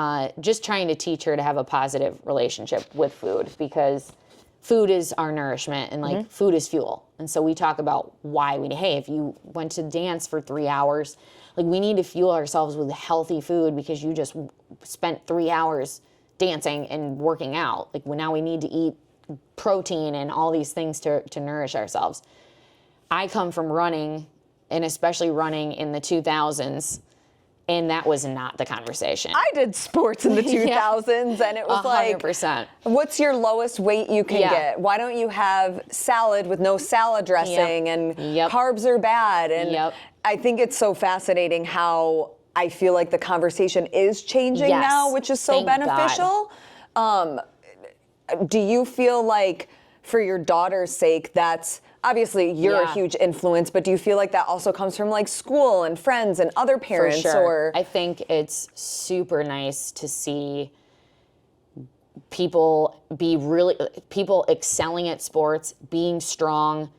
just trying to teach her to have a positive relationship with food, because food is our nourishment and like food is fuel. And so we talk about why hey, if you went to dance for 3 hours, like we need to fuel ourselves with healthy food because you just spent 3 hours dancing and working out. Like now we need to eat protein and all these things to nourish ourselves. I come from running, and especially running in the 2000s, and that was not the conversation. I did sports in the 2000s, and it was 100%. like, what's your lowest weight you can get? Why don't you have salad with no salad dressing? And carbs are bad. And I think it's so fascinating how I feel like the conversation is changing now, which is so beneficial. Do you feel like, for your daughter's sake, that's obviously you're a huge influence, but do you feel like that also comes from like school and friends and other parents? For sure. Or I think it's super nice to see people excelling at sports, being strong,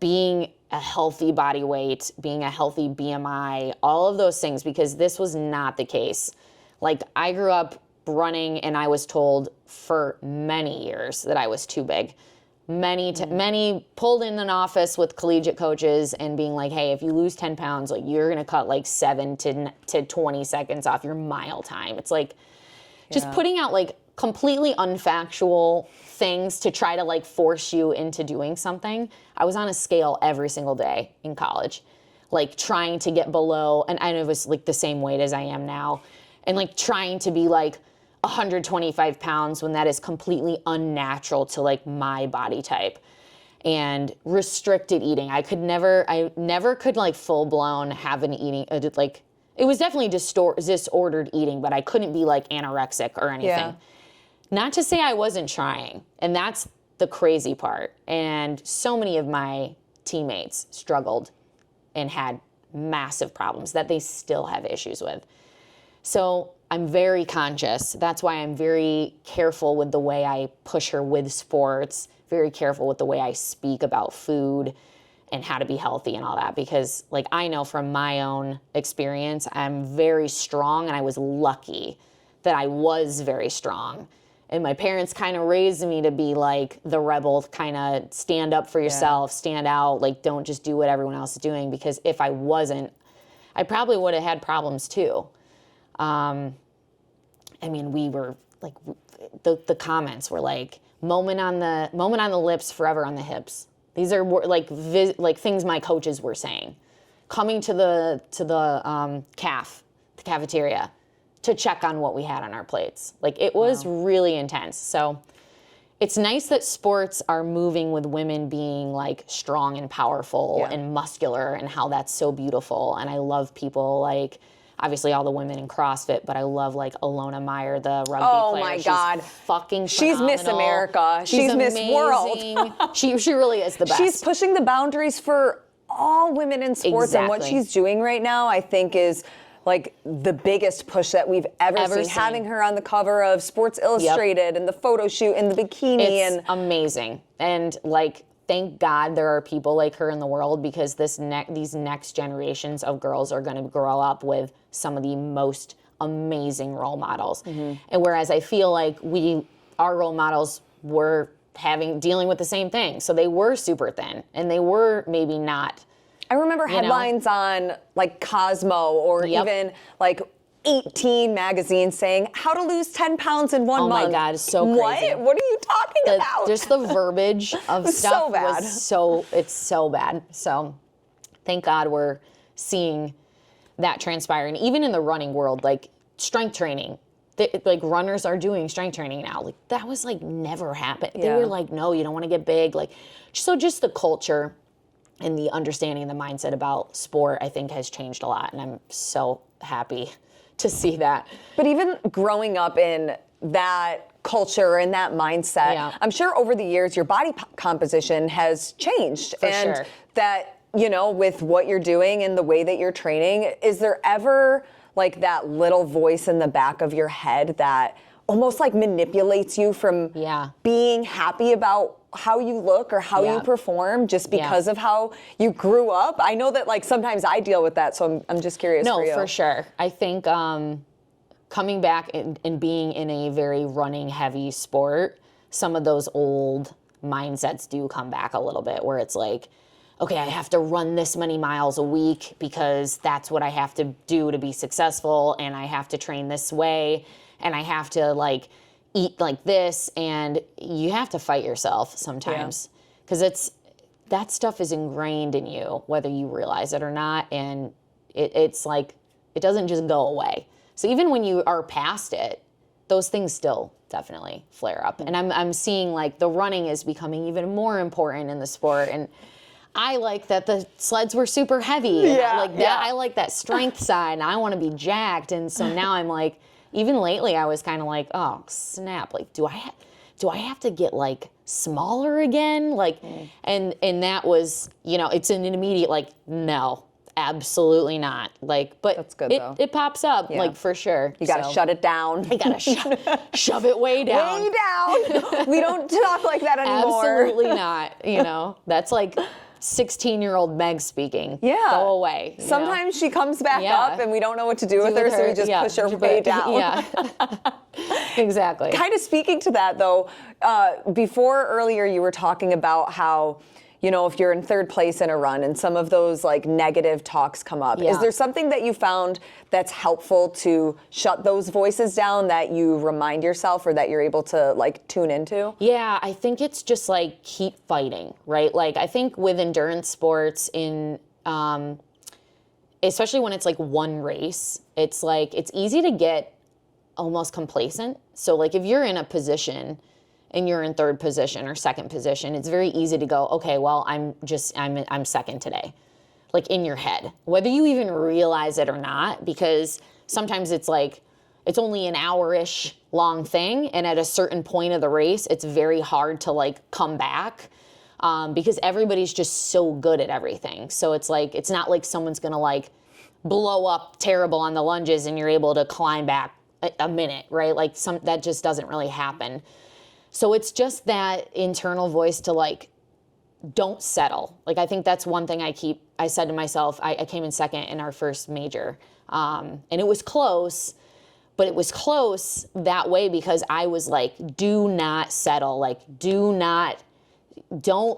being a healthy body weight, being a healthy BMI, all of those things, because this was not the case. Like I grew up running, and I was told for many years that I was too big. Many pulled in an office with collegiate coaches and being like, hey, if you lose 10 pounds, like you're gonna cut like 7 to 20 seconds off your mile time. It's like just putting out like completely unfactual things to try to like force you into doing something. I was on a scale every single day in college, like trying to get below, and I know it was like the same weight as I am now, and like trying to be like 125 pounds when that is completely unnatural to like my body type. And restricted eating. I never could like full blown have an eating, like it was definitely disordered eating, but I couldn't be like anorexic or anything. Yeah. Not to say I wasn't trying. And that's the crazy part. And so many of my teammates struggled and had massive problems that they still have issues with. So I'm very conscious. That's why I'm very careful with the way I push her with sports, very careful with the way I speak about food, and how to be healthy and all that, because like I know from my own experience, I'm very strong, and I was lucky that I was very strong. And my parents kind of raised me to be like the rebel, kind of stand up for yourself, stand out, like don't just do what everyone else is doing, because if I wasn't, I probably would have had problems too. I mean, we were like, the comments were like, moment on the lips, forever on the hips. These are like things my coaches were saying. Coming to the cafeteria, to check on what we had on our plates. Like it was really intense. So it's nice that sports are moving with women being like strong and powerful and muscular, and how that's so beautiful. And I love people like, obviously all the women in CrossFit, but I love like Alona Meyer, the rugby player. Oh my God. Fucking phenomenal. She's Miss America. She's Miss World. she really is the best. She's pushing the boundaries for all women in sports. And what she's doing right now, I think, is like the biggest push that we've ever seen. Having her on the cover of Sports Illustrated and the photo shoot in the bikini. It's amazing. And like, thank God there are people like her in the world, because these next generations of girls are going to grow up with some of the most amazing role models. And whereas I feel like our role models were dealing with the same thing. So they were super thin, and they were maybe not. I remember headlines on like Cosmo or even like 18 magazine saying how to lose 10 pounds in 1 month. Oh my God, it's so crazy. What are you talking about? Just the verbiage of stuff so bad. It's so bad. So thank God we're seeing that transpire. And even in the running world, like strength training, like runners are doing strength training now. Like that was like never happened. They were like, no, you don't want to get big. Like, so just the culture and the understanding and the mindset about sport, I think, has changed a lot. And I'm so happy to see that. But even growing up in that culture and that mindset, I'm sure over the years your body composition has changed. For sure. That, you know, with what you're doing and the way that you're training, is there ever like that little voice in the back of your head that almost like manipulates you from being happy about how you look or how you perform just because of how you grew up? I know that like sometimes I deal with that, so I'm just curious for you. No, for sure. I think coming back and being in a very running heavy sport, some of those old mindsets do come back a little bit, where it's like, okay, I have to run this many miles a week because that's what I have to do to be successful, and I have to train this way, and I have to like eat like this, and you have to fight yourself sometimes, because that stuff is ingrained in you, whether you realize it or not, and it's like, it doesn't just go away. So even when you are past it, those things still definitely flare up. And I'm seeing like the running is becoming even more important in the sport, and I like that the sleds were super heavy. And I like that. I like that strength side, and I want to be jacked. And so now I'm like, even lately I was kind of like, oh snap, like do I have to get like smaller again? Like, and that was, you know, it's an immediate like, no, absolutely not. Like, but that's good, though. It pops up, like for sure. You got to shut it down. You got to shove it way down. Way down. We don't talk like that anymore. Absolutely not. You know, that's like 16-year-old Meg speaking. Go away. Sometimes she comes back up and we don't know what to do with her, so we just push her way down. Exactly. Kind of speaking to that though, before earlier you were talking about how, you know, if you're in third place in a run and some of those like negative talks come up, is there something that you found that's helpful to shut those voices down, that you remind yourself or that you're able to like tune into? Yeah, I think it's just like keep fighting, right? Like I think with endurance sports especially when it's like one race, it's like, it's easy to get almost complacent. So like if you're in a position and you're in third position or second position, it's very easy to go, okay, well, I'm second today. Like in your head, whether you even realize it or not, because sometimes it's like, it's only an hour-ish long thing. And at a certain point of the race, it's very hard to like come back because everybody's just so good at everything. So it's like, it's not like someone's gonna like blow up terrible on the lunges and you're able to climb back a minute, right? Like that just doesn't really happen. So it's just that internal voice to like don't settle. Like, I think that's one thing I said to myself. I came in second in our first major. And it was close, but it was close that way because I was like, do not settle. Like, don't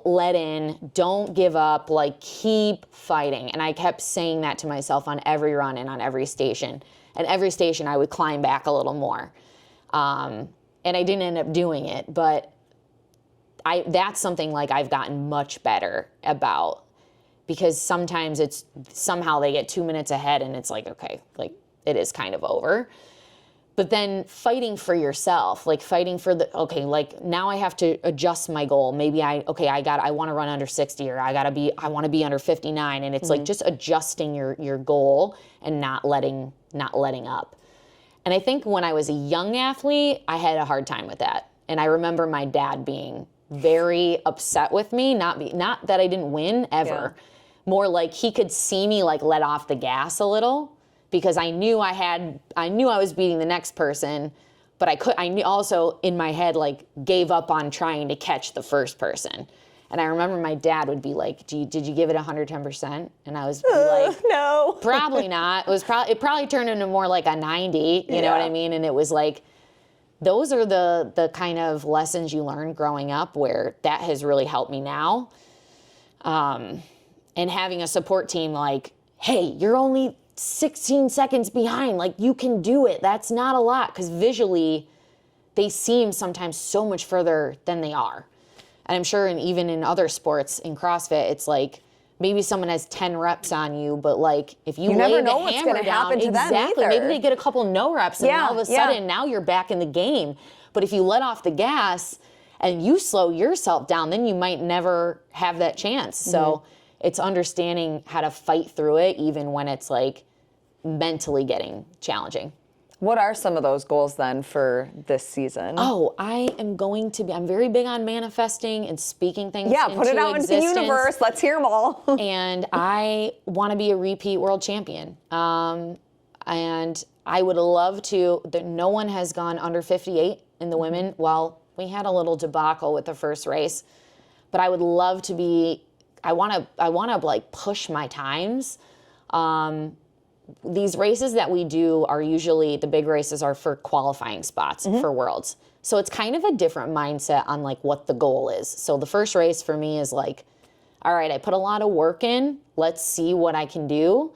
let in, don't give up, like, keep fighting. And I kept saying that to myself on every run and on every station. And every station I would climb back a little more. And I didn't end up doing it, but that's something like I've gotten much better about, because sometimes somehow they get 2 minutes ahead and it's like, okay, like it is kind of over. But then fighting for yourself, like fighting for okay, like now I have to adjust my goal. Maybe I want to run under 60, or I want to be under 59. And it's like just adjusting your goal and not letting up. And I think when I was a young athlete, I had a hard time with that. And I remember my dad being very upset with me, not that I didn't win ever. Yeah. More like he could see me like let off the gas a little, because I knew I was beating the next person, but I knew also in my head, like, gave up on trying to catch the first person. And I remember my dad would be like, did you give it 110%? And I was like, no, probably not. It probably turned into more like a 90, you know what I mean? And it was like, those are the kind of lessons you learn growing up, where that has really helped me now. And having a support team like, hey, you're only 16 seconds behind, like, you can do it. That's not a lot, because visually they seem sometimes so much further than they are. And I'm sure even in other sports, in CrossFit, it's like maybe someone has 10 reps on you, but like if you lay never know the what's hammer gonna down, happen to them exactly, either. maybe they get a couple no reps and all of a sudden now you're back in the game. But if you let off the gas and you slow yourself down, then you might never have that chance. So it's understanding how to fight through it, even when it's like mentally getting challenging. What are some of those goals then for this season? Oh, I'm very big on manifesting and speaking things into put it out existence. into the universe. Let's hear them all. And I want to be a repeat world champion. And I would love to, no one has gone under 58 in the women. Well, we had a little debacle with the first race, but I would love to be, I want to like push my times. These races that we do are usually, the big races are for qualifying spots for Worlds. So it's kind of a different mindset on like what the goal is. So the first race for me is like, all right, I put a lot of work in, let's see what I can do.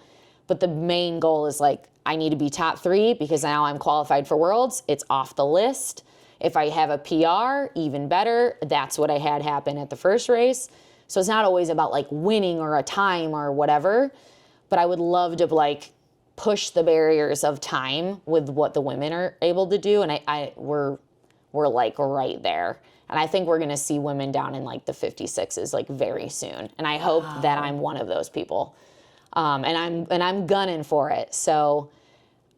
But the main goal is like, I need to be top 3 because now I'm qualified for Worlds. It's off the list. If I have a PR, even better. That's what I had happen at the first race. So it's not always about like winning or a time or whatever, but I would love to like push the barriers of time with what the women are able to do. And we're like right there. And I think we're going to see women down in like the 56s like very soon. And I hope that I'm one of those people. And I'm gunning for it. So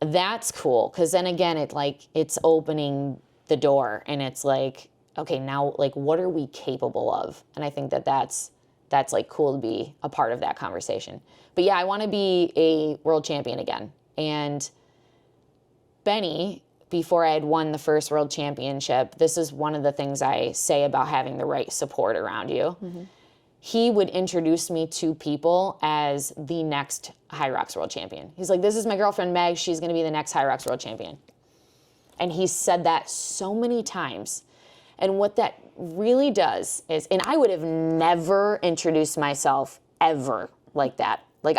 that's cool. Cause then again, it's opening the door, and it's like, okay, now like, what are we capable of? And I think that's like cool to be a part of that conversation. But yeah, I want to be a world champion again. And Benny, before I had won the first world championship, this is one of the things I say about having the right support around you. Mm-hmm. He would introduce me to people as the next HYROX World Champion. He's like, this is my girlfriend Meg, she's going to be the next HYROX World Champion. And he said that so many times. And what that really does is, and I would have never introduced myself ever like that. Like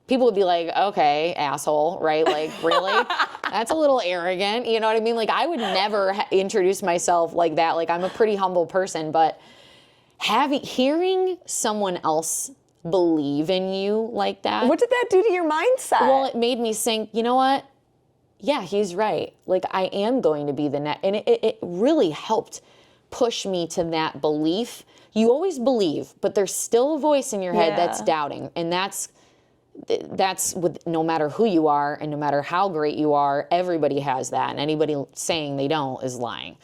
people would be like, okay, asshole, right? Like, really? That's a little arrogant. You know what I mean? Like, I would never introduce myself like that. Like, I'm a pretty humble person, but hearing someone else believe in you like that. What did that do to your mindset? Well, it made me think, you know what? Yeah, he's right. Like, I am going to be the next. And it really helped push me to that belief. You always believe, but there's still a voice in your head that's doubting. And that's with no matter who you are and no matter how great you are, everybody has that. And anybody saying they don't is lying.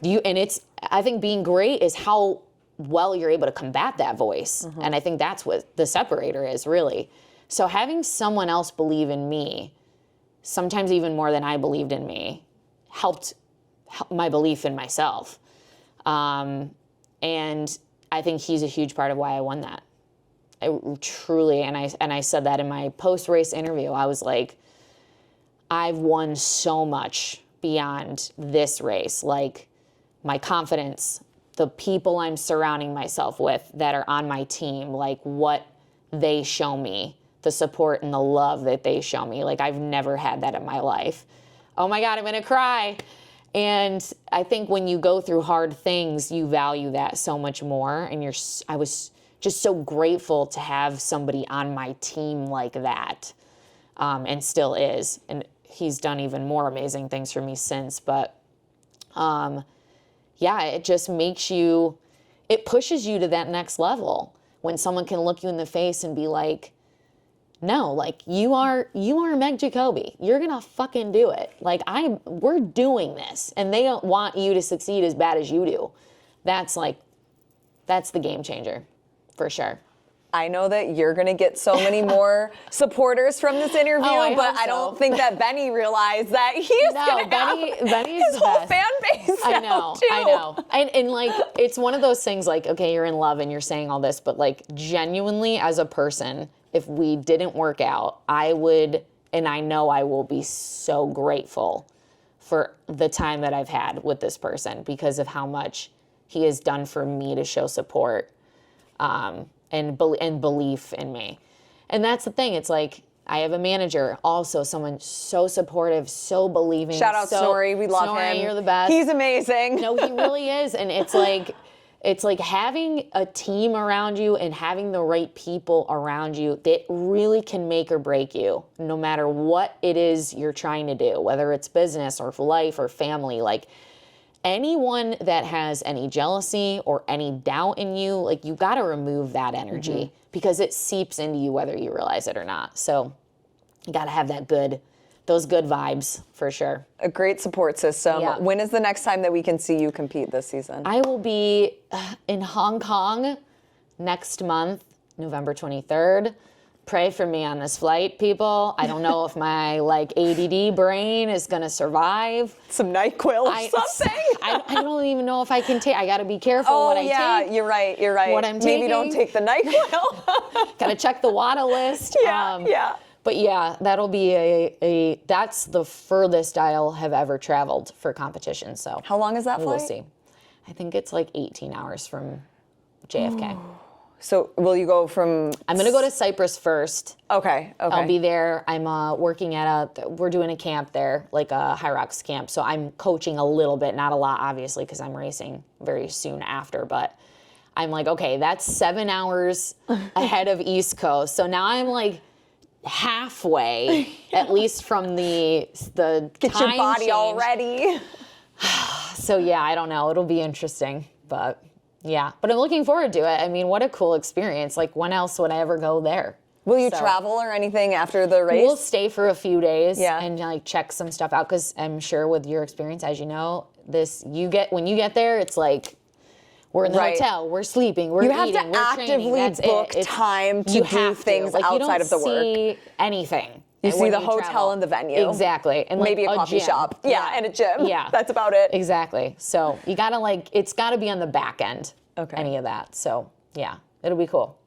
I think being great is how well you're able to combat that voice. Mm-hmm. And I think that's what the separator is, really. So having someone else believe in me, sometimes even more than I believed in me, helped my belief in myself. And I think he's a huge part of why I won that. I truly, and I said that in my post-race interview. I was like, I've won so much beyond this race. Like, my confidence, the people I'm surrounding myself with that are on my team, like what they show me, the support and the love that they show me. Like, I've never had that in my life. Oh my God, I'm gonna cry. And I think when you go through hard things, you value that so much more. And I was just so grateful to have somebody on my team like that, and still is. And he's done even more amazing things for me since. But yeah, it just makes you, it pushes you to that next level when someone can look you in the face and be like, no, like you are Meg Jacoby. You're gonna fucking do it. Like we're doing this, and they don't want you to succeed as bad as you do. That's the game changer, for sure. I know that you're going to get so many more supporters from this interview, but I don't think that Benny realized that he's going to have his whole fan base. I know, too. I know. And like, it's one of those things like, okay, you're in love and you're saying all this, but like genuinely as a person, if we didn't work out, I would, and I know I will be so grateful for the time that I've had with this person because of how much he has done for me to show support. And belief in me. And that's the thing. It's like, I have a manager, also someone so supportive, so believing. Shout out Snorri, we love him. You're the best. He's amazing. No, he really is. And it's like having a team around you and having the right people around you that really can make or break you, no matter what it is you're trying to do, whether it's business or life or family. Like, anyone that has any jealousy or any doubt in you, like, you got to remove that energy because it seeps into you whether you realize it or not. So you got to have those good vibes for sure. A great support system. Yeah. When is the next time that we can see you compete this season? I will be in Hong Kong next month, November 23rd. Pray for me on this flight, people. I don't know if my ADD brain is gonna survive. Some NyQuil or something. I don't even know if I can take. I gotta be careful what I take. Oh yeah, you're right. What I'm taking. Maybe don't take the NyQuil. Gotta check the WADA list. Yeah. But yeah, that'll be that's the furthest I'll have ever traveled for competition. So how long is that flight? We'll see. I think it's 18 hours from JFK. Ooh. So will you go from... I'm going to go to Cyprus first. Okay. I'll be there. I'm working we're doing a camp there, like a HYROX camp. So I'm coaching a little bit, not a lot, obviously, because I'm racing very soon after. But I'm like, okay, that's 7 hours ahead of East Coast. So now I'm halfway, at least from the Get time your body change. all ready. So yeah, I don't know. It'll be interesting, but... Yeah, but I'm looking forward to it. I mean, what a cool experience. When else would I ever go there? Will you travel or anything after the race? We'll stay for a few days and check some stuff out because I'm sure with your experience, as you know, when you get there, it's we're in the hotel, we're sleeping, we're eating, we're training. You have to actively book time to do things outside of the work. You don't see anything. You see the hotel and the venue. Exactly. And maybe a coffee gym. shop. Yeah, and a gym. Yeah. That's about it. Exactly. So you gotta it's gotta be on the back end. Okay. Any of that. So yeah, it'll be cool.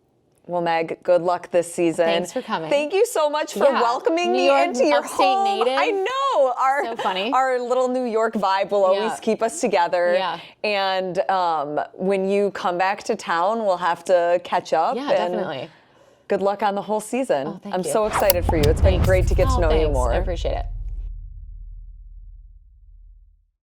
Well, Meg, good luck this season. Thanks for coming. Thank you so much for welcoming me into your home. Native. I know. So funny. Our little New York vibe will always keep us together. Yeah. And when you come back to town, we'll have to catch up. Yeah, definitely. Good luck on the whole season. Oh, thank I'm you. so excited for you. It's been great to get to know you more. I appreciate it.